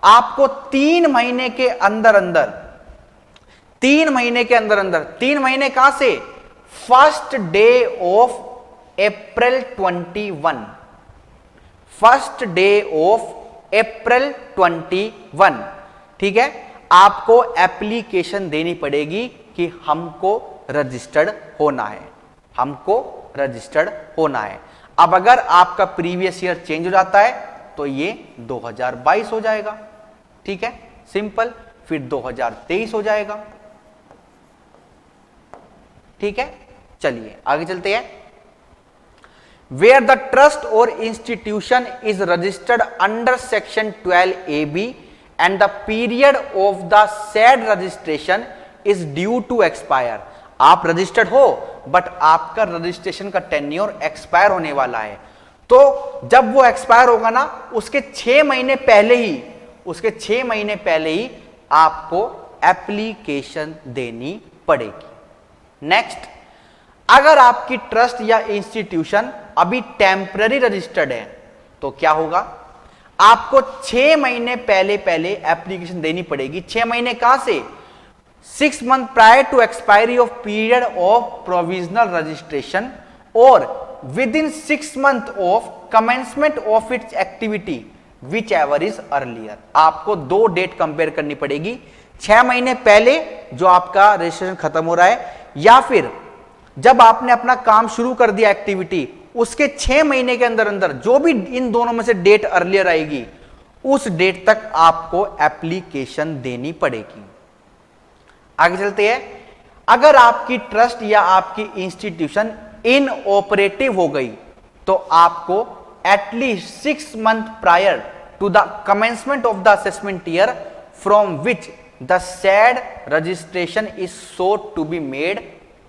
आपको 3 महीने के अंदर अंदर 3 महीने के अंदर अंदर 3 महीने कहां से? First day of April 21, first day of April 21, ठीक है, आपको एप्लीकेशन देनी पड़ेगी कि हमको रजिस्टर्ड होना है, हमको रजिस्टर्ड होना है। अब अगर आपका प्रीवियस ईयर चेंज हो जाता है तो ये 2022 हो जाएगा। ठीक है, सिंपल, फिर 2023 हो जाएगा। ठीक है, चलिए आगे चलते हैं। Where the trust or institution is registered under section 12AB and the period of the said registration is due to expire, आप रजिस्टर्ड हो बट आपका रजिस्ट्रेशन का टेन्योर एक्सपायर होने वाला है, तो जब वो एक्सपायर होगा ना उसके 6 महीने पहले ही, उसके 6 महीने पहले ही आपको एप्लीकेशन देनी पड़ेगी। नेक्स्ट, अगर आपकी ट्रस्ट या इंस्टीट्यूशन अभी टेम्पररी रजिस्टर्ड है तो क्या होगा? आपको 6 महीने पहले पहले एप्लीकेशन देनी पड़ेगी। 6 महीने कहां से? 6 month prior to expiry of period of provisional registration और within 6 month of commencement of its activity whichever is earlier. आपको 2 डेट कंपेयर करनी पड़ेगी, 6 महीने पहले जो आपका रजिस्ट्रेशन खत्म हो रहा है, या फिर जब आपने अपना काम शुरू कर दिया एक्टिविटी उसके 6 महीने के अंदर अंदर जो भी इन दोनों में से डेट अर्लियर आएगी उस डेट तक आपको एप्लीकेशन देनी पड़ेगी। आगे चलते हैं। अगर आपकी ट्रस्ट या आपकी इंस्टीट्यूशन इनऑपरेटिव हो गई तो आपको at least 6 month prior to the commencement of the assessment year from which the said registration is sought to be made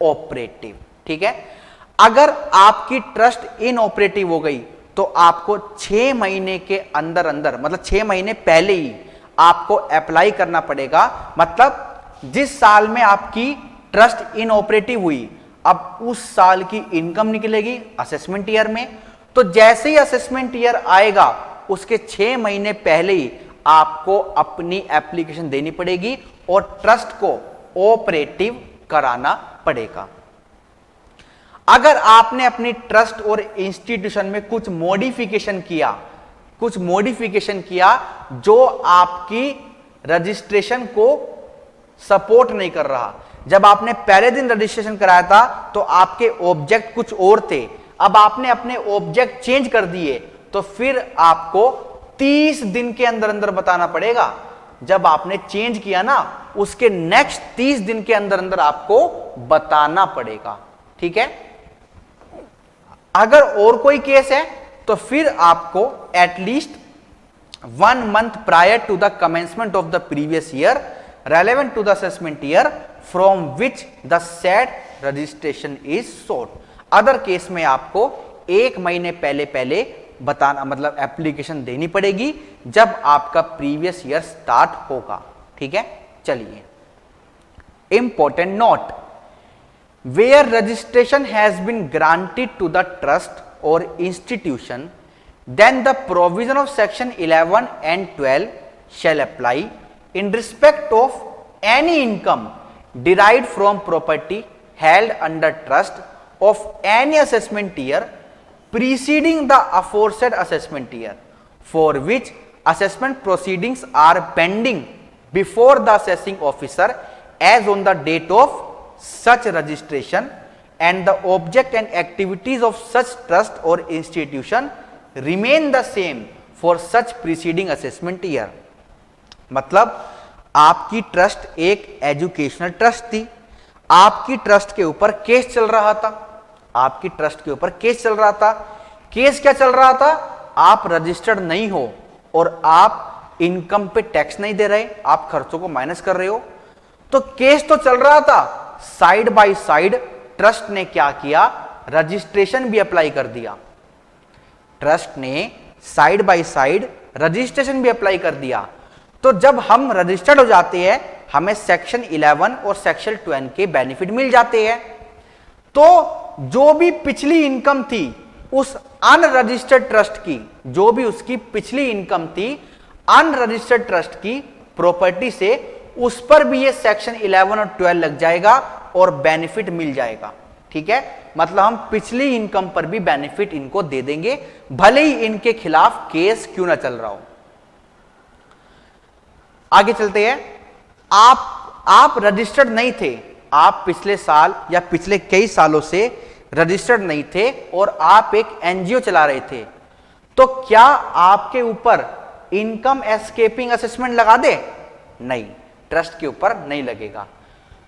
operative. ठीक है, अगर आपकी ट्रस्ट इनऑपरेटिव हो गई तो आपको 6 महीने के अंदर अंदर, मतलब 6 महीने पहले ही आपको अप्लाई करना पड़ेगा। मतलब जिस साल में आपकी ट्रस्ट इनऑपरेटिव हुई, अब उस साल की इनकम निकलेगी असेसमेंट ईयर में, तो जैसे ही असेसमेंट ईयर आएगा उसके 6 महीने पहले ही आपको अपनी एप्लीकेशन देनी पड़ेगी और ट्रस्ट को ऑपरेटिव कराना पड़ेगा। अगर आपने अपनी ट्रस्ट और इंस्टीट्यूशन में कुछ मॉडिफिकेशन किया जो आपकी रजिस्ट्रेशन को सपोर्ट नहीं कर रहा, जब आपने पहले दिन रजिस्ट्रेशन कराया था तो आपके ऑब्जेक्ट कुछ और थे, अब आपने अपने ऑब्जेक्ट चेंज कर दिए, तो फिर आपको 30 दिन के अंदर अंदर बताना पड़ेगा। जब आपने चेंज किया ना उसके नेक्स्ट 30 दिन के अंदर अंदर आपको बताना पड़ेगा। ठीक है, अगर और कोई केस है तो फिर आपको at least 1 month prior to the commencement of the previous year relevant to the assessment year from which the said registration is sought. Other case में आपको 1 महीने पहले बताना, मतलब एप्लीकेशन देनी पड़ेगी जब आपका प्रीवियस ईयर स्टार्ट होगा। ठीक है, चलिए important note, where registration has been granted to the trust or institution, then the provision of section 11 and 12 shall apply in respect of any income derived from property held under trust of any assessment year preceding the aforesaid assessment year for which assessment proceedings are pending before the assessing officer as on the date of such registration, and the object and activities of such trust or institution remain the same for such preceding assessment year। मतलब आपकी trust एक educational trust थी, आपकी trust के ऊपर case चल रहा था, आपकी ट्रस्ट के ऊपर केस चल रहा था। केस क्या चल रहा था? आप रजिस्टर्ड नहीं हो और आप इनकम पे टैक्स नहीं दे रहे, आप खर्चों को माइनस कर रहे हो, तो केस तो चल रहा था। साइड बाय साइड ट्रस्ट ने क्या किया? रजिस्ट्रेशन भी अप्लाई कर दिया, ट्रस्ट ने साइड बाय साइड रजिस्ट्रेशन भी अप्लाई कर दिया। तो जब हम रजिस्टर्ड हो जाते हैं हमें सेक्शन 11 और सेक्शन 12 के बेनिफिट मिल जाते हैं। तो जो भी पिछली इनकम थी उस अनरजिस्टर्ड ट्रस्ट की, जो भी उसकी पिछली इनकम थी अनरजिस्टर्ड ट्रस्ट की प्रॉपर्टी से, उस पर भी ये सेक्शन 11 और 12 लग जाएगा और बेनिफिट मिल जाएगा। ठीक है, मतलब हम पिछली इनकम पर भी बेनिफिट इनको दे देंगे, भले ही इनके खिलाफ केस क्यों ना चल रहा हो। आगे चलते हैं। आप रजिस्टर्ड नहीं थे, आप पिछले साल या पिछले कई सालों से रजिस्टर्ड नहीं थे और आप एक एनजीओ चला रहे थे, तो क्या आपके ऊपर इनकम एस्केपिंग असेसमेंट लगा दे? नहीं, ट्रस्ट के ऊपर नहीं लगेगा।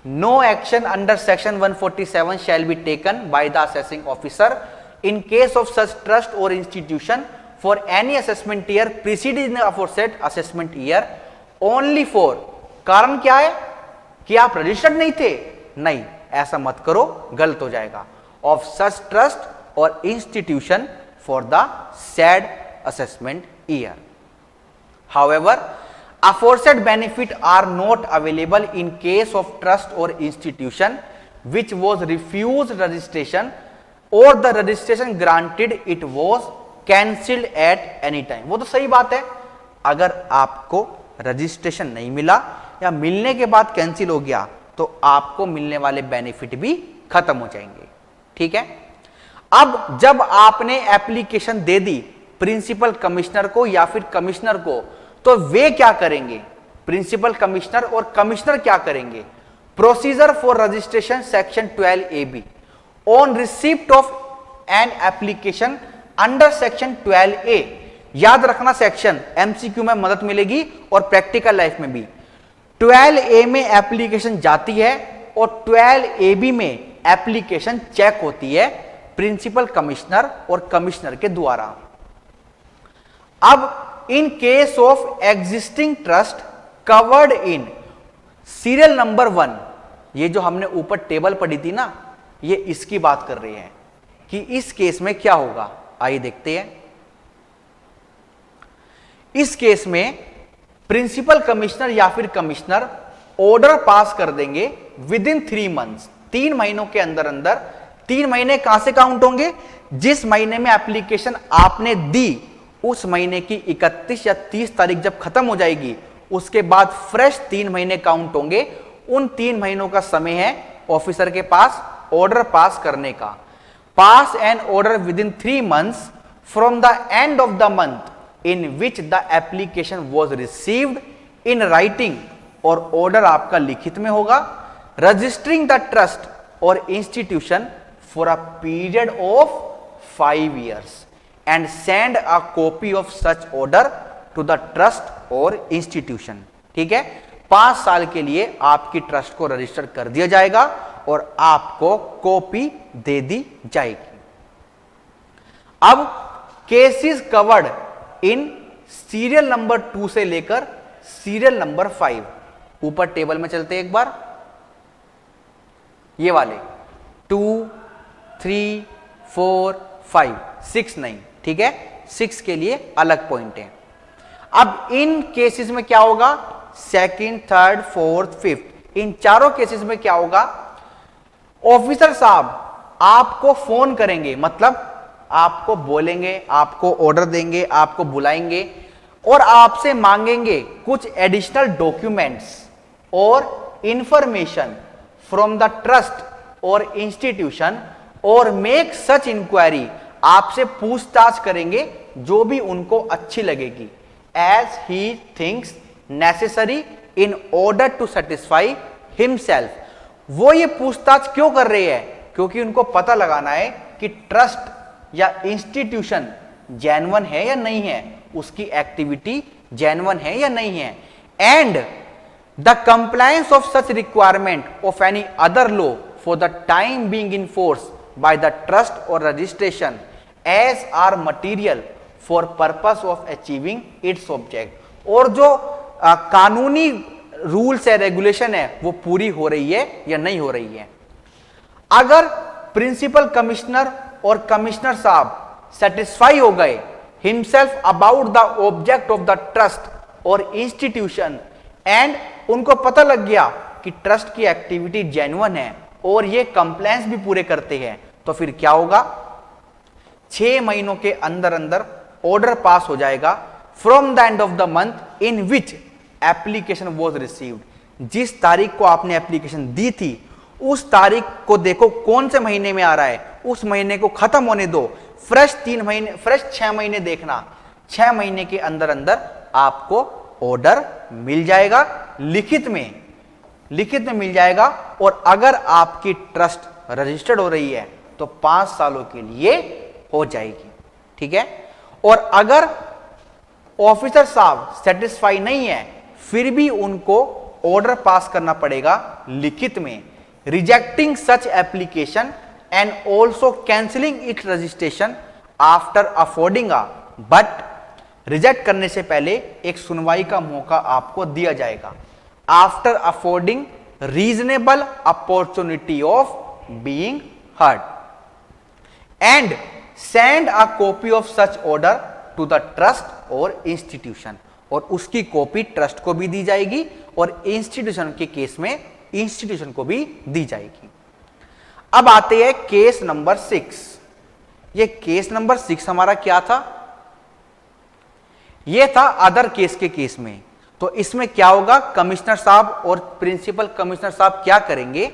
No action under section 147 shall be taken by the assessing officer in case of such trust और institution for any assessment year preceding aforesaid assessment year only for, कारण क्या है कि आप रजिस्टर्ड नहीं थे? नहीं, ऐसा मत करो, गलत हो जाएगा। ऑफ सच ट्रस्ट और institution for the sad assessment year. However, aforesaid benefit are not available in case of trust or institution which was refused registration or the registration granted it was cancelled at any time। वो तो सही बात है, अगर आपको registration नहीं मिला या मिलने के बाद कैंसिल हो गया तो आपको मिलने वाले बेनिफिट भी खत्म हो जाएंगे। ठीक है, अब जब आपने एप्लीकेशन दे दी प्रिंसिपल कमिश्नर को या फिर कमिश्नर को, तो वे क्या करेंगे? प्रिंसिपल कमिश्नर और कमिश्नर क्या करेंगे? Procedure for registration section 12AB on receipt of an application under section 12A। याद रखना, सेक्शन एमसीक्यू में मदद मिलेगी और प्रैक्टिकल लाइफ में भी। 12A में एप्लीकेशन जाती है और 12AB में एप्लीकेशन चेक होती है प्रिंसिपल कमिश्नर और कमिश्नर के द्वारा। अब इन case of existing trust covered in serial number 1, ये जो हमने ऊपर टेबल पढ़ी थी ना, ये इसकी बात कर रही है कि इस केस में क्या होगा। आइए देखते हैं। इस केस में प्रिंसिपल कमिश्नर या फिर कमिश्नर ऑर्डर पास कर देंगे विद इन 3 मंथ्स, 3 महीनों के अंदर अंदर। 3 महीने कहां से काउंट होंगे? जिस महीने में एप्लीकेशन आपने दी उस महीने की 31 या 30 तारीख जब खत्म हो जाएगी, उसके बाद फ्रेश 3 महीने काउंट होंगे। उन 3 महीनों का समय है ऑफिसर के पास ऑर्डर पास करने का। Pass an order within 3 months from the end of the month in which the application was received in writing, और ऑर्डर आपका लिखित में होगा। रजिस्टरिंग द ट्रस्ट और institution for a period of 5 years and send a copy of such order to the trust or institution। ठीक है, 5 साल के लिए आपकी ट्रस्ट को रजिस्टर कर दिया जाएगा और आपको कॉपी दे दी जाएगी। अब cases covered in serial number 2 से लेकर सीरियल नंबर 5, ऊपर टेबल में चलते हैं एक बार। ये वाले 2, 3, 4, 5, 6 नहीं। ठीक है, 6 के लिए अलग पॉइंट है। अब इन केसेस में क्या होगा? सेकंड, थर्ड, फोर्थ, फिफ्थ, इन चारों केसेस में क्या होगा? ऑफिसर साहब आपको फोन करेंगे, मतलब आपको बोलेंगे, आपको ऑर्डर देंगे, आपको बुलाएंगे और आपसे मांगेंगे कुछ एडिशनल डॉक्यूमेंट्स और इंफॉर्मेशन फ्रॉम द ट्रस्ट और इंस्टीट्यूशन और मेक सच इंक्वायरी। आपसे पूछताछ करेंगे जो भी उनको अच्छी लगेगी, as he thinks necessary in order to satisfy himself. वो ये पूछताछ क्यों कर रहे हैं? क्योंकि उनको पता लगाना है कि ट्रस्ट या इंस्टीट्यूशन जेन्युइन है या नहीं है, उसकी एक्टिविटी जेन्युइन है या नहीं है, and the compliance of such requirement of any other law for the time being in force by the trust or registration as are material for purpose of achieving its object। और जो कानूनी rules है, regulation है, वो पूरी हो रही है या नहीं हो रही है। अगर प्रिंसिपल कमिश्नर और कमिश्नर साहब सेटिस्फाई हो गए himself about the object of the trust और इंस्टीट्यूशन एंड उनको पता लग गया कि ट्रस्ट की एक्टिविटी जेन्युइन है और ये कंप्लायंस भी पूरे करते हैं, तो फिर क्या होगा, 6 महीनों के अंदर अंदर ऑर्डर पास हो जाएगा from the end of the month in which application was received. जिस तारीख को आपने एप्लीकेशन दी थी उस तारीख को देखो कौन से महीने में आ रहा है, उस महीने को खत्म होने दो, फ्रेश 6 महीने देखना, 6 महीने के अंदर अंदर आपको ऑर्डर मिल जाएगा, लिखित में मिल जाएगा। और अगर आपकी ट्रस्ट रजिस्टर्ड हो रही है तो 5 सालों के लिए हो जाएगी, ठीक है। और अगर ऑफिसर साहब सेटिस्फाई नहीं है फिर भी उनको ऑर्डर पास करना पड़ेगा लिखित में, rejecting such application and also cancelling it registration after affording but reject करने से पहले एक सुनवाई का मौका आपको दिया जाएगा, after affording reasonable opportunity of being heard and send a copy of such order to the trust और इंस्टीट्यूशन। और उसकी कॉपी ट्रस्ट को भी दी जाएगी और इंस्टीट्यूशन के केस में इंस्टीट्यूशन को भी दी जाएगी। अब आते हैं केस नंबर 6। ये केस नंबर 6 हमारा क्या था, ये था अदर केस के केस में। तो इसमें क्या होगा, कमिश्नर साहब और प्रिंसिपल कमिश्नर साहब क्या करेंगे,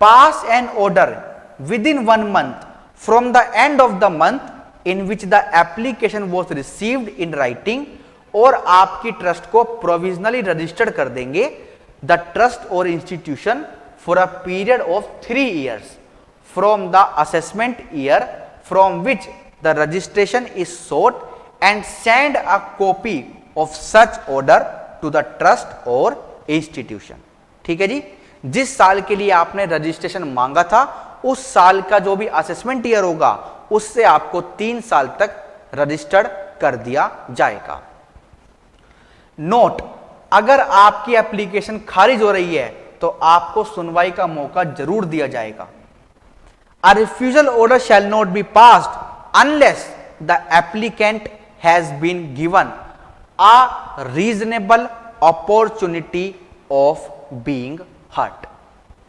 pass an order within 1 month from the end of the month in which the application was received in writing, और आपकी ट्रस्ट को प्रोविजनली रजिस्टर्ड कर देंगे द ट्रस्ट और institution for a period of 3 years from the assessment year from which the registration is sought and send a copy of such order to the trust और institution. ठीक है जी, जिस साल के लिए आपने रजिस्ट्रेशन मांगा था उस साल का जो भी असेसमेंट ईयर होगा उससे आपको 3 साल तक रजिस्टर्ड कर दिया जाएगा। नोट, अगर आपकी एप्लीकेशन खारिज हो रही है तो आपको सुनवाई का मौका जरूर दिया जाएगा। A refusal order shall not be passed unless the applicant has been given a reasonable opportunity of being heard.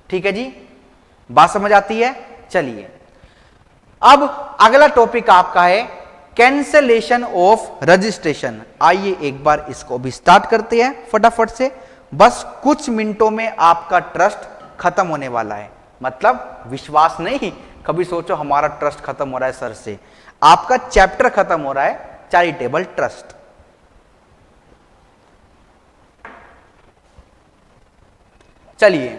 ठीक है जी, बात समझ आती है। चलिए अब अगला टॉपिक आपका है कैंसलेशन ऑफ रजिस्ट्रेशन। आइए एक बार इसको भी स्टार्ट करते हैं फटाफट से, बस कुछ मिनटों में आपका ट्रस्ट खत्म होने वाला है। मतलब विश्वास नहीं, कभी सोचो हमारा ट्रस्ट खत्म हो रहा है सर से, आपका चैप्टर खत्म हो रहा है चैरिटेबल ट्रस्ट। चलिए,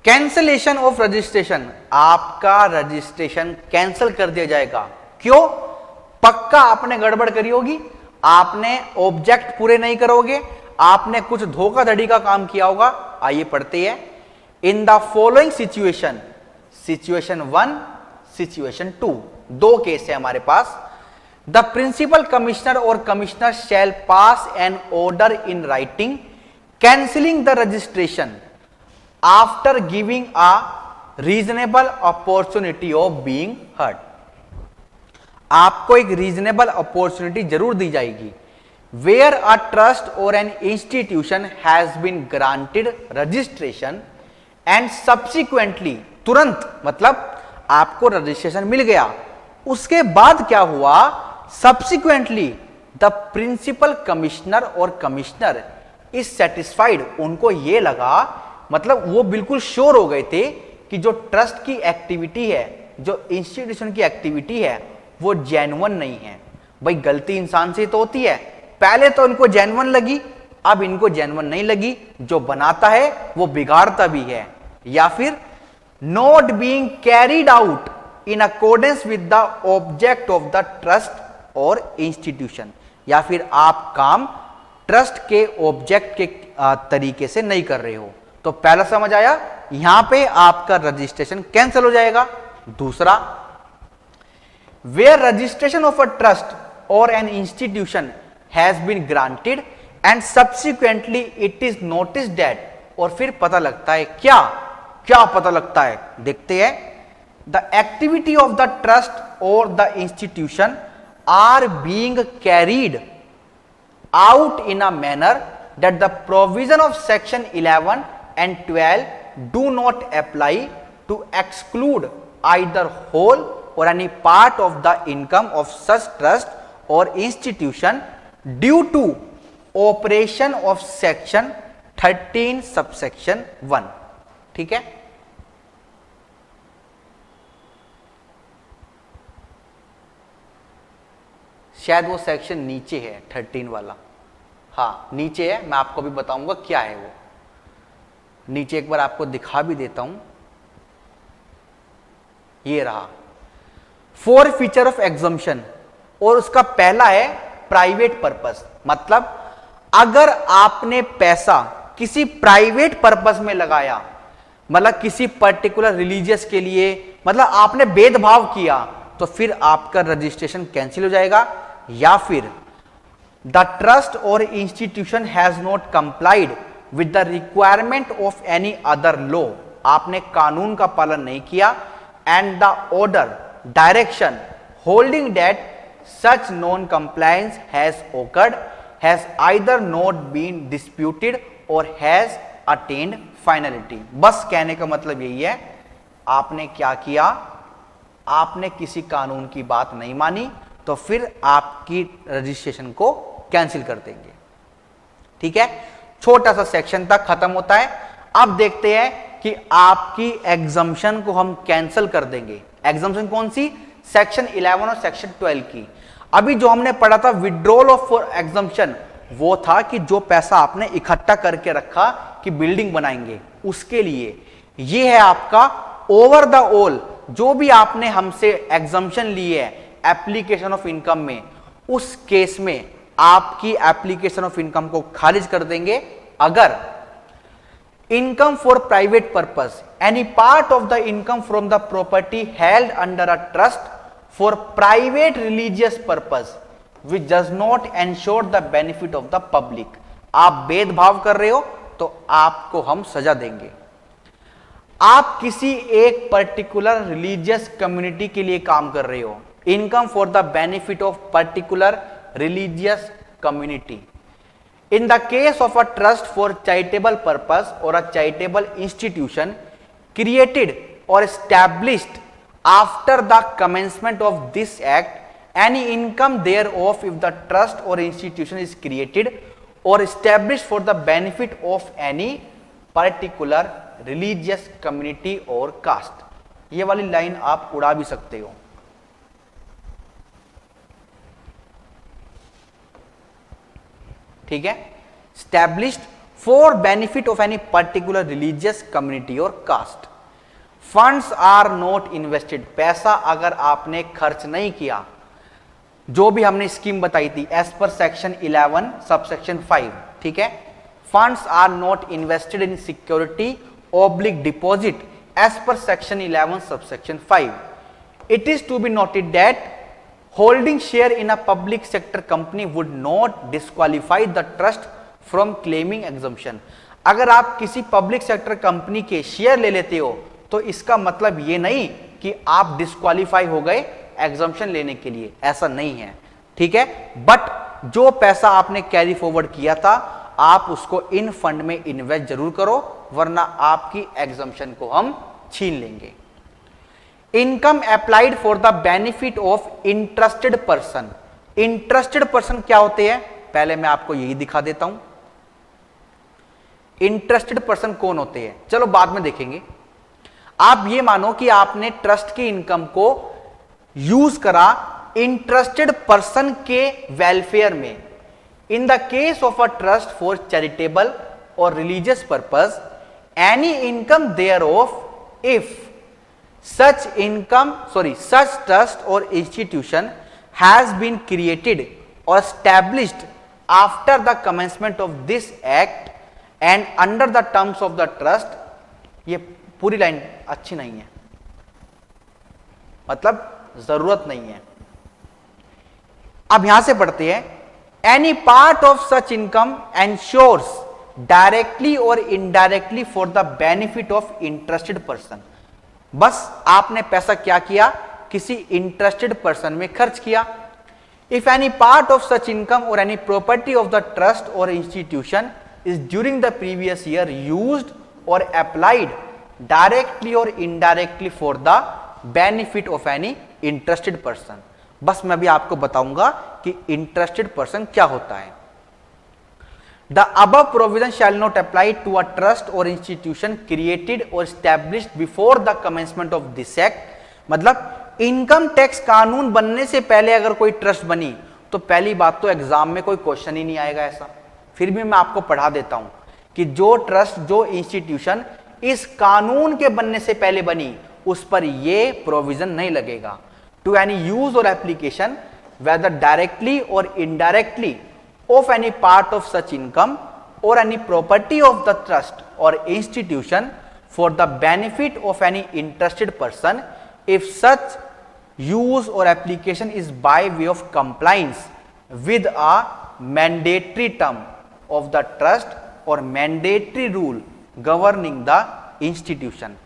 कैंसलेशन ऑफ रजिस्ट्रेशन, आपका रजिस्ट्रेशन कैंसिल कर दिया जाएगा। क्यों? पक्का आपने गड़बड़ करी होगी, आपने ऑब्जेक्ट पूरे नहीं करोगे, आपने कुछ धोखाधड़ी का काम किया होगा। आइए पढ़ते हैं। In the following situation, situation 1, situation 2, 2 case है हमारे पास। द प्रिंसिपल कमिश्नर और commissioner shall pass an order in writing cancelling the registration after giving a reasonable opportunity of being heard. आपको एक रीजनेबल अपॉर्चुनिटी जरूर दी जाएगी। वेयर अ ट्रस्ट और an institution has been granted registration and subsequently, तुरंत मतलब आपको registration मिल गया, उसके बाद क्या हुआ, सब्सिक्वेंटली द प्रिंसिपल कमिश्नर और कमिश्नर इज सेटिस्फाइड, उनको यह लगा, मतलब वो बिल्कुल श्योर हो गए थे कि जो ट्रस्ट की एक्टिविटी है, जो इंस्टीट्यूशन की एक्टिविटी है वो जेन्युइन नहीं है। भाई गलती इंसान से तो होती है, पहले तो इनको जेन्युइन लगी, अब इनको जेन्युइन नहीं लगी, जो बनाता है वो बिगाड़ता भी है। या फिर not being carried out in accordance with the object of the trust और इंस्टीट्यूशन, या फिर आप काम ट्रस्ट के ऑब्जेक्ट के तरीके से नहीं कर रहे हो। तो पहला समझ आया, यहां पे आपका रजिस्ट्रेशन कैंसिल हो जाएगा। दूसरा, where registration of a trust और an institution has been granted and subsequently it is noticed that, और फिर पता लगता है क्या क्या पता लगता है, देखते हैं। The activity of the trust और the institution are being carried out in a manner that the provision of section 11 and 12 do not apply to exclude either whole or any part of the income of such trust or institution due to operation of section 13 subsection 1। ठीक है, शायद वो section नीचे है 13 वाला, हाँ नीचे है, मैं आपको भी बताऊंगा क्या है वो, नीचे एक बार आपको दिखा भी देता हूं, ये रहा फोर फीचर ऑफ एग्जम्पशन, और उसका पहला है प्राइवेट पर्पस। मतलब अगर आपने पैसा किसी प्राइवेट पर्पस में लगाया, मतलब किसी पर्टिकुलर रिलीजियस के लिए, मतलब आपने भेदभाव किया, तो फिर आपका रजिस्ट्रेशन कैंसिल हो जाएगा, या फिर द ट्रस्ट और institution has not complied with the requirement of any other law, आपने कानून का पालन नहीं किया, and the order direction holding that such non compliance has occurred has either not been disputed और हैज अटेन्ड फाइनलिटी। बस कहने का मतलब यही है, आपने क्या किया, आपने किसी कानून की बात नहीं मानी, तो फिर आपकी रजिस्ट्रेशन को कैंसिल कर देंगे। ठीक है, छोटा सा सेक्शन तक खत्म होता है। अब देखते हैं कि आपकी एग्जम्पशन को हम कैंसिल कर देंगे। एग्जम्पशन कौन सी, सेक्शन 11 और सेक्शन 12 की। अभी जो हमने पढ़ा था विड्रॉल ऑफ एग्जम्पशन, वो था कि जो पैसा आपने इकट्ठा करके रखा कि बिल्डिंग बनाएंगे, उसके लिए। ये है आपका ओवर द ऑल, जो भी आपने हमसे एग्जम्पशन ली है एप्लीकेशन ऑफ इनकम में, उस केस में आपकी एप्लीकेशन ऑफ इनकम को खारिज कर देंगे अगर income for private purpose, any part of the income from the property held under a trust for private religious purpose which does not ensure the benefit of the public. आप भेदभाव कर रहे हो तो आपको हम सजा देंगे। आप किसी एक पर्टिकुलर रिलीजियस कम्युनिटी के लिए काम कर रहे हो, income for the benefit of particular religious community. In the case of a trust for charitable purpose or a charitable institution created or established after the commencement of this act, any income thereof if the trust or institution is created or established for the benefit of any particular religious community or caste। ये वाली line आप उड़ा भी सकते हो। ठीक है, established for benefit of any particular religious community or caste। funds are not invested, पैसा अगर आपने खर्च नहीं किया, जो भी हमने स्कीम बताई थी एज पर सेक्शन 11 सबसेक्शन 5। ठीक है, funds are not invested in security oblique deposit as per section 11 subsection 5। it is to be noted that holding share in a public sector company would not disqualify the trust from claiming exemption। अगर आप किसी public sector company के share ले लेते हो तो इसका मतलब ये नहीं कि आप डिस्क्वालीफाई हो गए एग्जम्पशन लेने के लिए, ऐसा नहीं है। ठीक है, बट जो पैसा आपने कैरी फॉरवर्ड किया था आप उसको इन फंड में इन्वेस्ट जरूर करो, वरना आपकी एग्जम्पशन को हम छीन लेंगे। Income applied for the benefit of interested person. Interested person क्या होते हैं, पहले मैं आपको यही दिखा देता हूं। इंटरेस्टेड पर्सन कौन होते हैं, चलो बाद में देखेंगे। आप ये मानो कि आपने ट्रस्ट की इनकम को यूज करा इंटरेस्टेड पर्सन के वेलफेयर में। In the case of a trust for charitable और religious purpose, any income thereof if such trust or institution has been created or established after the commencement of this act and under the terms of the trust। ये पूरी line अच्छी नहीं है, मतलब जरूरत नहीं है। अब यहां से पढ़ते हैं, any part of such income ensures directly और indirectly for the benefit of interested person. बस आपने पैसा क्या किया, किसी इंटरेस्टेड पर्सन में खर्च किया। If any part of such income और any property of the trust और institution is during the previous year used और अप्लाइड डायरेक्टली और indirectly for the benefit of any interested person. बस मैं भी आपको बताऊंगा कि इंटरेस्टेड पर्सन क्या होता है। The above provision shall not apply to a trust or institution created or established before the commencement of this act। मतलब इनकम टैक्स कानून बनने से पहले अगर कोई ट्रस्ट बनी तो पहली बात तो एग्जाम में कोई क्वेश्चन ही नहीं आएगा ऐसा। फिर भी मैं आपको पढ़ा देता हूं कि जो ट्रस्ट, जो इंस्टीट्यूशन इस कानून के बनने से पहले बनी उस पर यह प्रोविजन नहीं लगेगा। टू एनी यूज और एप्लीकेशन वेदर डायरेक्टली और indirectly of any part of such income or any property of the trust or institution for the benefit of any interested person if such use or application is by way of compliance with a mandatory term of the trust or mandatory rule governing the institution।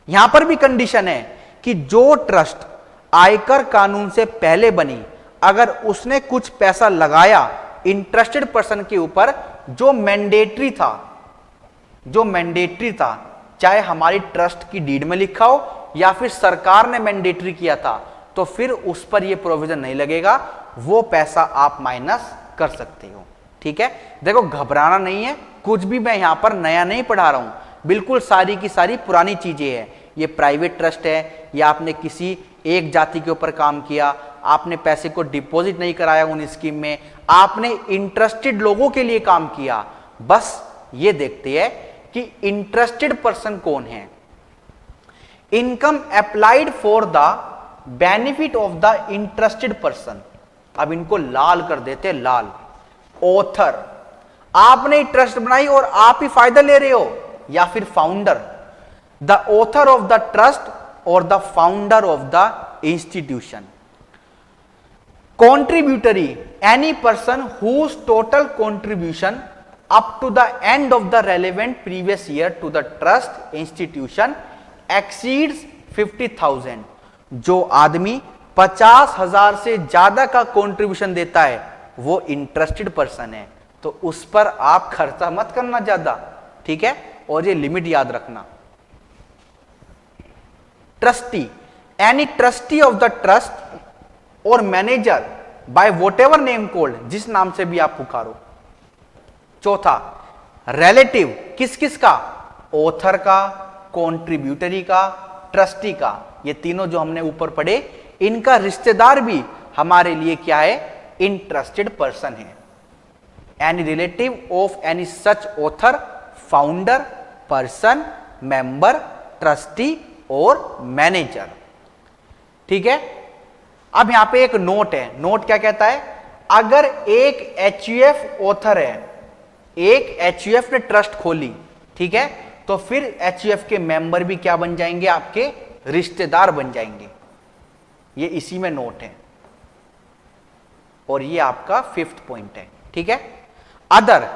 यहां पर भी condition है कि जो trust आयकर कानून से पहले बनी, अगर उसने कुछ पैसा लगाया इंटरेस्टेड पर्सन के ऊपर जो मैंडेटरी था, चाहे हमारी ट्रस्ट की डीड में लिखा हो या फिर सरकार ने मैंडेटरी किया था, तो फिर उस पर यह प्रोविजन नहीं लगेगा, वो पैसा आप माइनस कर सकते हो। ठीक है, देखो घबराना नहीं है, कुछ भी मैं यहां पर नया नहीं पढ़ा रहा हूं, बिल्कुल सारी की सारी पुरानी चीजें हैं। ये प्राइवेट ट्रस्ट है या आपने किसी एक जाति के ऊपर काम किया, आपने पैसे को डिपॉजिट नहीं कराया उन स्कीम में, आपने इंटरेस्टेड लोगों के लिए काम किया, बस ये देखते हैं कि इंटरेस्टेड पर्सन कौन है। Income applied for the benefit of the interested person. अब इनको लाल कर देते, लाल। ऑथर, आपने ट्रस्ट बनाई और आप ही फायदा ले रहे हो, या फिर founder, the author of the trust और the founder of the institution. Contributory, any person whose total contribution up to the end of the relevant previous year to the trust institution exceeds 50,000। जो आदमी 50,000 से ज्यादा का contribution देता है वो interested person है, तो उस पर आप खर्चा मत करना ज्यादा। ठीक है, और ये लिमिट याद रखना। Trustee, any trustee of the trust और manager by whatever name called, जिस नाम से भी आप पुकारो। चौथा, रिलेटिव, किस किस का, ऑथर का, कॉन्ट्रीब्यूटरी का, ट्रस्टी का, ये तीनों जो हमने ऊपर पढ़े, इनका रिश्तेदार भी हमारे लिए क्या है, इंटरेस्टेड पर्सन है। Any relative of any such author, founder, person, member, trustee और मैनेजर। ठीक है, अब यहां पे एक नोट है। नोट क्या कहता है, अगर एक एचयूएफ ऑथर है, एक एचयूएफ ने ट्रस्ट खोली, ठीक है, तो फिर एचयूएफ के मेंबर भी क्या बन जाएंगे, आपके रिश्तेदार बन जाएंगे। ये इसी में नोट है और ये आपका 5th पॉइंट है। ठीक है, अदर,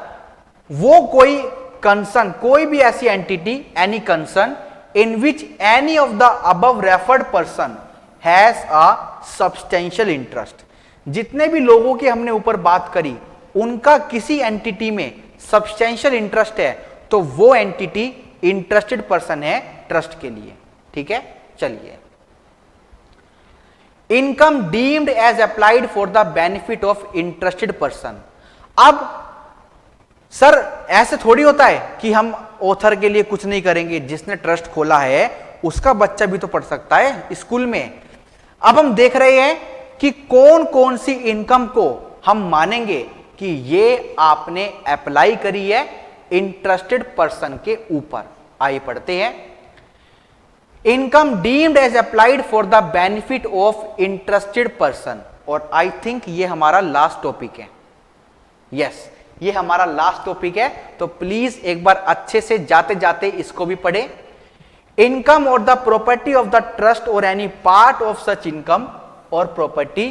वो कोई कंसर्न, कोई भी ऐसी entity, any concern in which any of the above referred person has a substantial interest. जितने भी लोगों की हमने ऊपर बात करी, उनका किसी एंटिटी में सब्सटेंशियल इंटरेस्ट है, तो वो एंटिटी इंटरेस्टेड पर्सन है ट्रस्ट के लिए। ठीक है, चलिए। Income deemed as applied for the benefit of interested person. अब सर ऐसे थोड़ी होता है कि हम ऑथर के लिए कुछ नहीं करेंगे, जिसने ट्रस्ट खोला है उसका बच्चा भी तो पढ़ सकता है स्कूल में। अब हम देख रहे हैं कि कौन कौन सी इनकम को हम मानेंगे कि ये आपने अप्लाई करी है इंटरेस्टेड पर्सन के ऊपर। आइए पढ़ते हैं। Income deemed as applied for the benefit of interested person, और आई थिंक ये हमारा लास्ट टॉपिक है। यस, ये हमारा लास्ट टॉपिक है, तो प्लीज एक बार अच्छे से जाते जाते इसको भी पढ़े। इनकम और the property of the trust और any part of such income और property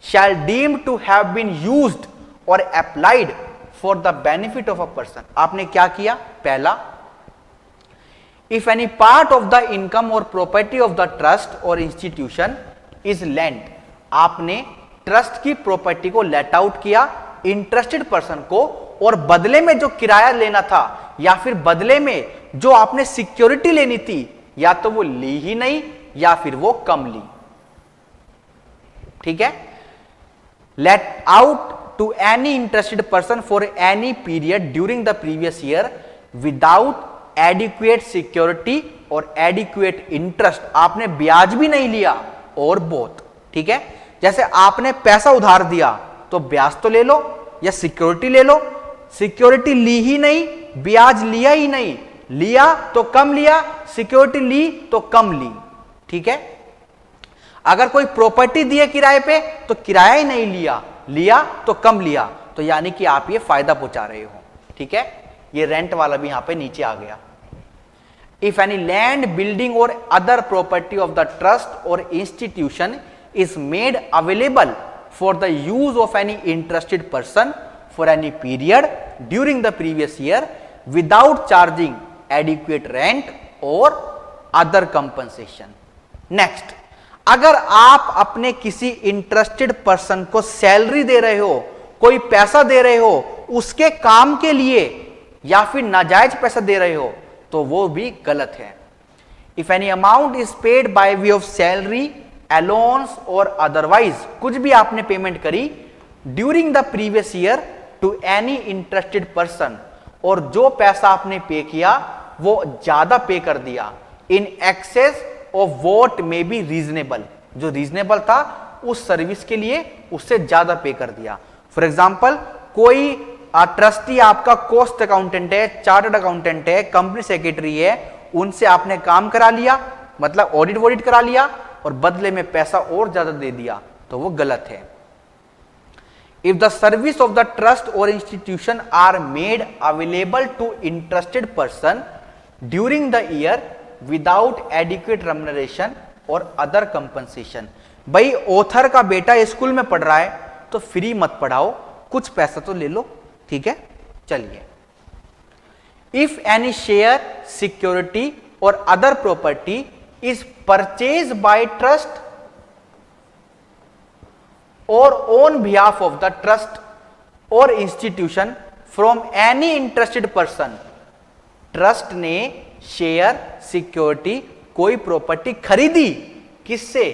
shall deemed to have been used और applied for the benefit of a person. आपने क्या किया? पहला, if any part of the income और property of the trust और institution is lent, आपने trust की प्रॉपर्टी को लेट आउट किया इंटरेस्टेड पर्सन को, और बदले में जो किराया लेना था या फिर बदले में जो आपने सिक्योरिटी लेनी थी, या तो वो ली ही नहीं या फिर वो कम ली। ठीक है? Let out to any interested person for any period during the previous year without adequate security और एडिक्वेट इंटरेस्ट। आपने ब्याज भी नहीं लिया और बहुत। ठीक है? जैसे आपने पैसा उधार दिया तो ब्याज तो ले लो या सिक्योरिटी ले लो। सिक्योरिटी ली ही नहीं, ब्याज लिया ही नहीं, लिया तो कम लिया, सिक्योरिटी ली तो कम ली। ठीक है? अगर कोई प्रॉपर्टी दी है किराए पे तो किराया ही नहीं लिया, लिया तो कम लिया, तो यानी कि आप ये फायदा पहुंचा रहे हो। ठीक है? ये रेंट वाला भी यहां पे नीचे आ गया। इफ एनी लैंड, बिल्डिंग और other property of the trust और institution is made available for the use of any interested person for any period during the previous year without charging adequate rent or other compensation. Next, अगर आप अपने किसी interested person को salary दे रहे हो, कोई पैसा दे रहे हो उसके काम के लिए, या फिर नाजायज पैसा दे रहे हो, तो वो भी गलत है। If any amount is paid by way of salary, allowance और अदरवाइज, कुछ भी आपने पेमेंट करी during the previous year to any interested person, और जो पैसा आपने पे किया वो ज्यादा पे कर दिया in excess of what may be reasonable, जो रीजनेबल था उस सर्विस के लिए उससे ज्यादा पे कर दिया। फॉर एग्जाम्पल, कोई ट्रस्टी आपका कॉस्ट अकाउंटेंट है, चार्टर्ड अकाउंटेंट है, कंपनी सेक्रेटरी है, उनसे आपने काम करा लिया, मतलब ऑडिट वॉडिट करा लिया, और बदले में पैसा और ज्यादा दे दिया, तो वो गलत है। If the service of the trust और institution are made available to interested person during the year without adequate remuneration और अदर कंपनसेशन। भाई ऑथर का बेटा स्कूल में पढ़ रहा है तो फ्री मत पढ़ाओ, कुछ पैसा तो ले लो। ठीक है? चलिए, इफ एनी शेयर, सिक्योरिटी और other property is purchased by trust or on behalf of the trust or institution from any interested person, trust ने शेयर, सिक्योरिटी, कोई प्रॉपर्टी खरीदी, किससे?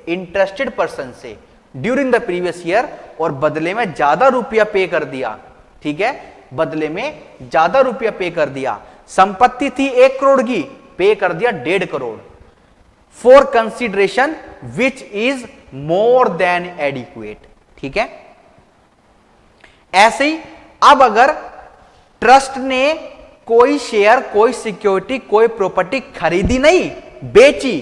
इंटरेस्टेड पर्सन से, ड्यूरिंग द प्रीवियस ईयर, और बदले में ज्यादा रुपया पे कर दिया। ठीक है? बदले में ज्यादा रुपया पे कर दिया। संपत्ति थी 1 करोड़ की, पे कर दिया 1.5 crore, for consideration which is more than adequate. ठीक है? ऐसे ही अब अगर ट्रस्ट ने कोई शेयर, कोई सिक्योरिटी, कोई प्रॉपर्टी खरीदी नहीं, बेची,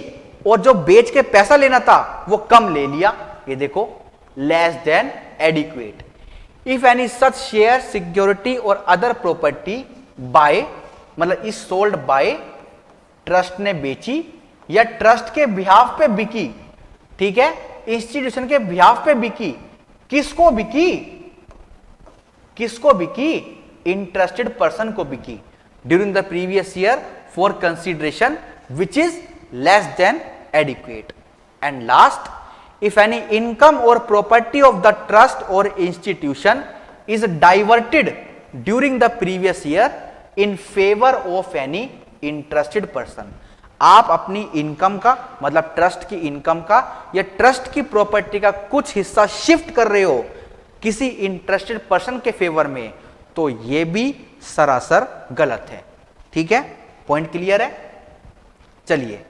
और जो बेच के पैसा लेना था वो कम ले लिया, ये देखो less than adequate. If any such share, security और अदर प्रॉपर्टी बाय, मतलब इज सोल्ड बाय, ट्रस्ट ने बेची या ट्रस्ट के बिहाफ पे बिकी, ठीक है, इंस्टीट्यूशन के बिहाफ पे बिकी, किसको बिकी? किसको बिकी? इंटरेस्टेड पर्सन को बिकी during the previous year for consideration which is less than adequate. And last, if any income और प्रॉपर्टी ऑफ द ट्रस्ट और institution is diverted during the previous year in favour of any interested person, आप अपनी income का, मतलब trust की income का या trust की प्रॉपर्टी का कुछ हिस्सा शिफ्ट कर रहे हो किसी इंटरेस्टेड पर्सन के फेवर में, तो यह भी सरासर गलत है। ठीक है? पॉइंट क्लियर है? चलिए,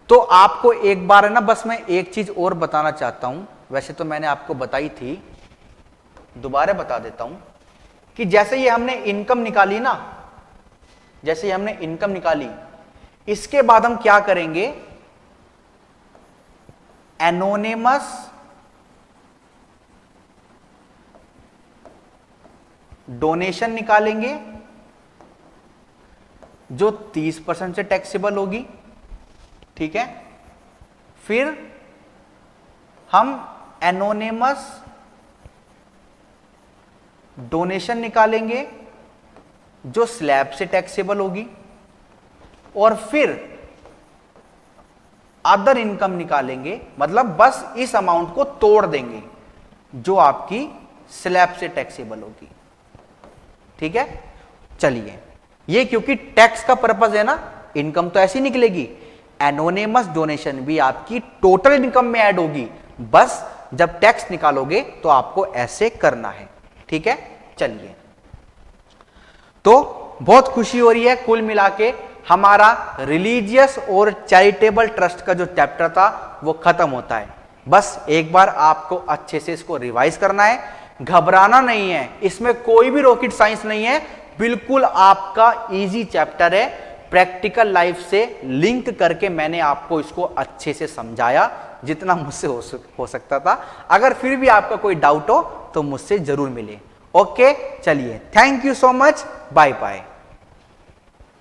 तो आपको एक बार है ना, बस मैं एक चीज और बताना चाहता हूं, वैसे तो मैंने आपको बताई थी, दोबारा बता देता हूं कि जैसे ये हमने इनकम निकाली ना, जैसे ये हमने इनकम निकाली, इसके बाद हम क्या करेंगे? एनोनिमस डोनेशन निकालेंगे जो 30% से टैक्सेबल होगी। ठीक है? फिर हम एनोनिमस डोनेशन निकालेंगे जो स्लैब से टैक्सेबल होगी, और फिर अदर इनकम निकालेंगे, मतलब बस इस अमाउंट को तोड़ देंगे जो आपकी स्लैब से टैक्सेबल होगी। ठीक है, चलिए, ये क्योंकि टैक्स का पर्पस है ना, इनकम तो ऐसी निकलेगी। एनोनिमस डोनेशन भी आपकी टोटल इनकम में ऐड होगी, बस जब टैक्स निकालोगे तो आपको ऐसे करना है। ठीक है, चलिए, तो बहुत खुशी हो रही है, कुल मिला के हमारा रिलीजियस और चैरिटेबल ट्रस्ट का जो चैप्टर था वो खत्म होता है। बस एक बार आपको अच्छे से इसको रिवाइज करना है, घबराना नहीं है, इसमें कोई भी रॉकेट साइंस नहीं है, बिल्कुल आपका इजी चैप्टर है। प्रैक्टिकल लाइफ से लिंक करके मैंने आपको इसको अच्छे से समझाया जितना मुझसे हो सकता था। अगर फिर भी आपका कोई डाउट हो तो मुझसे जरूर मिले। ओके, चलिए, thank you so much, bye bye.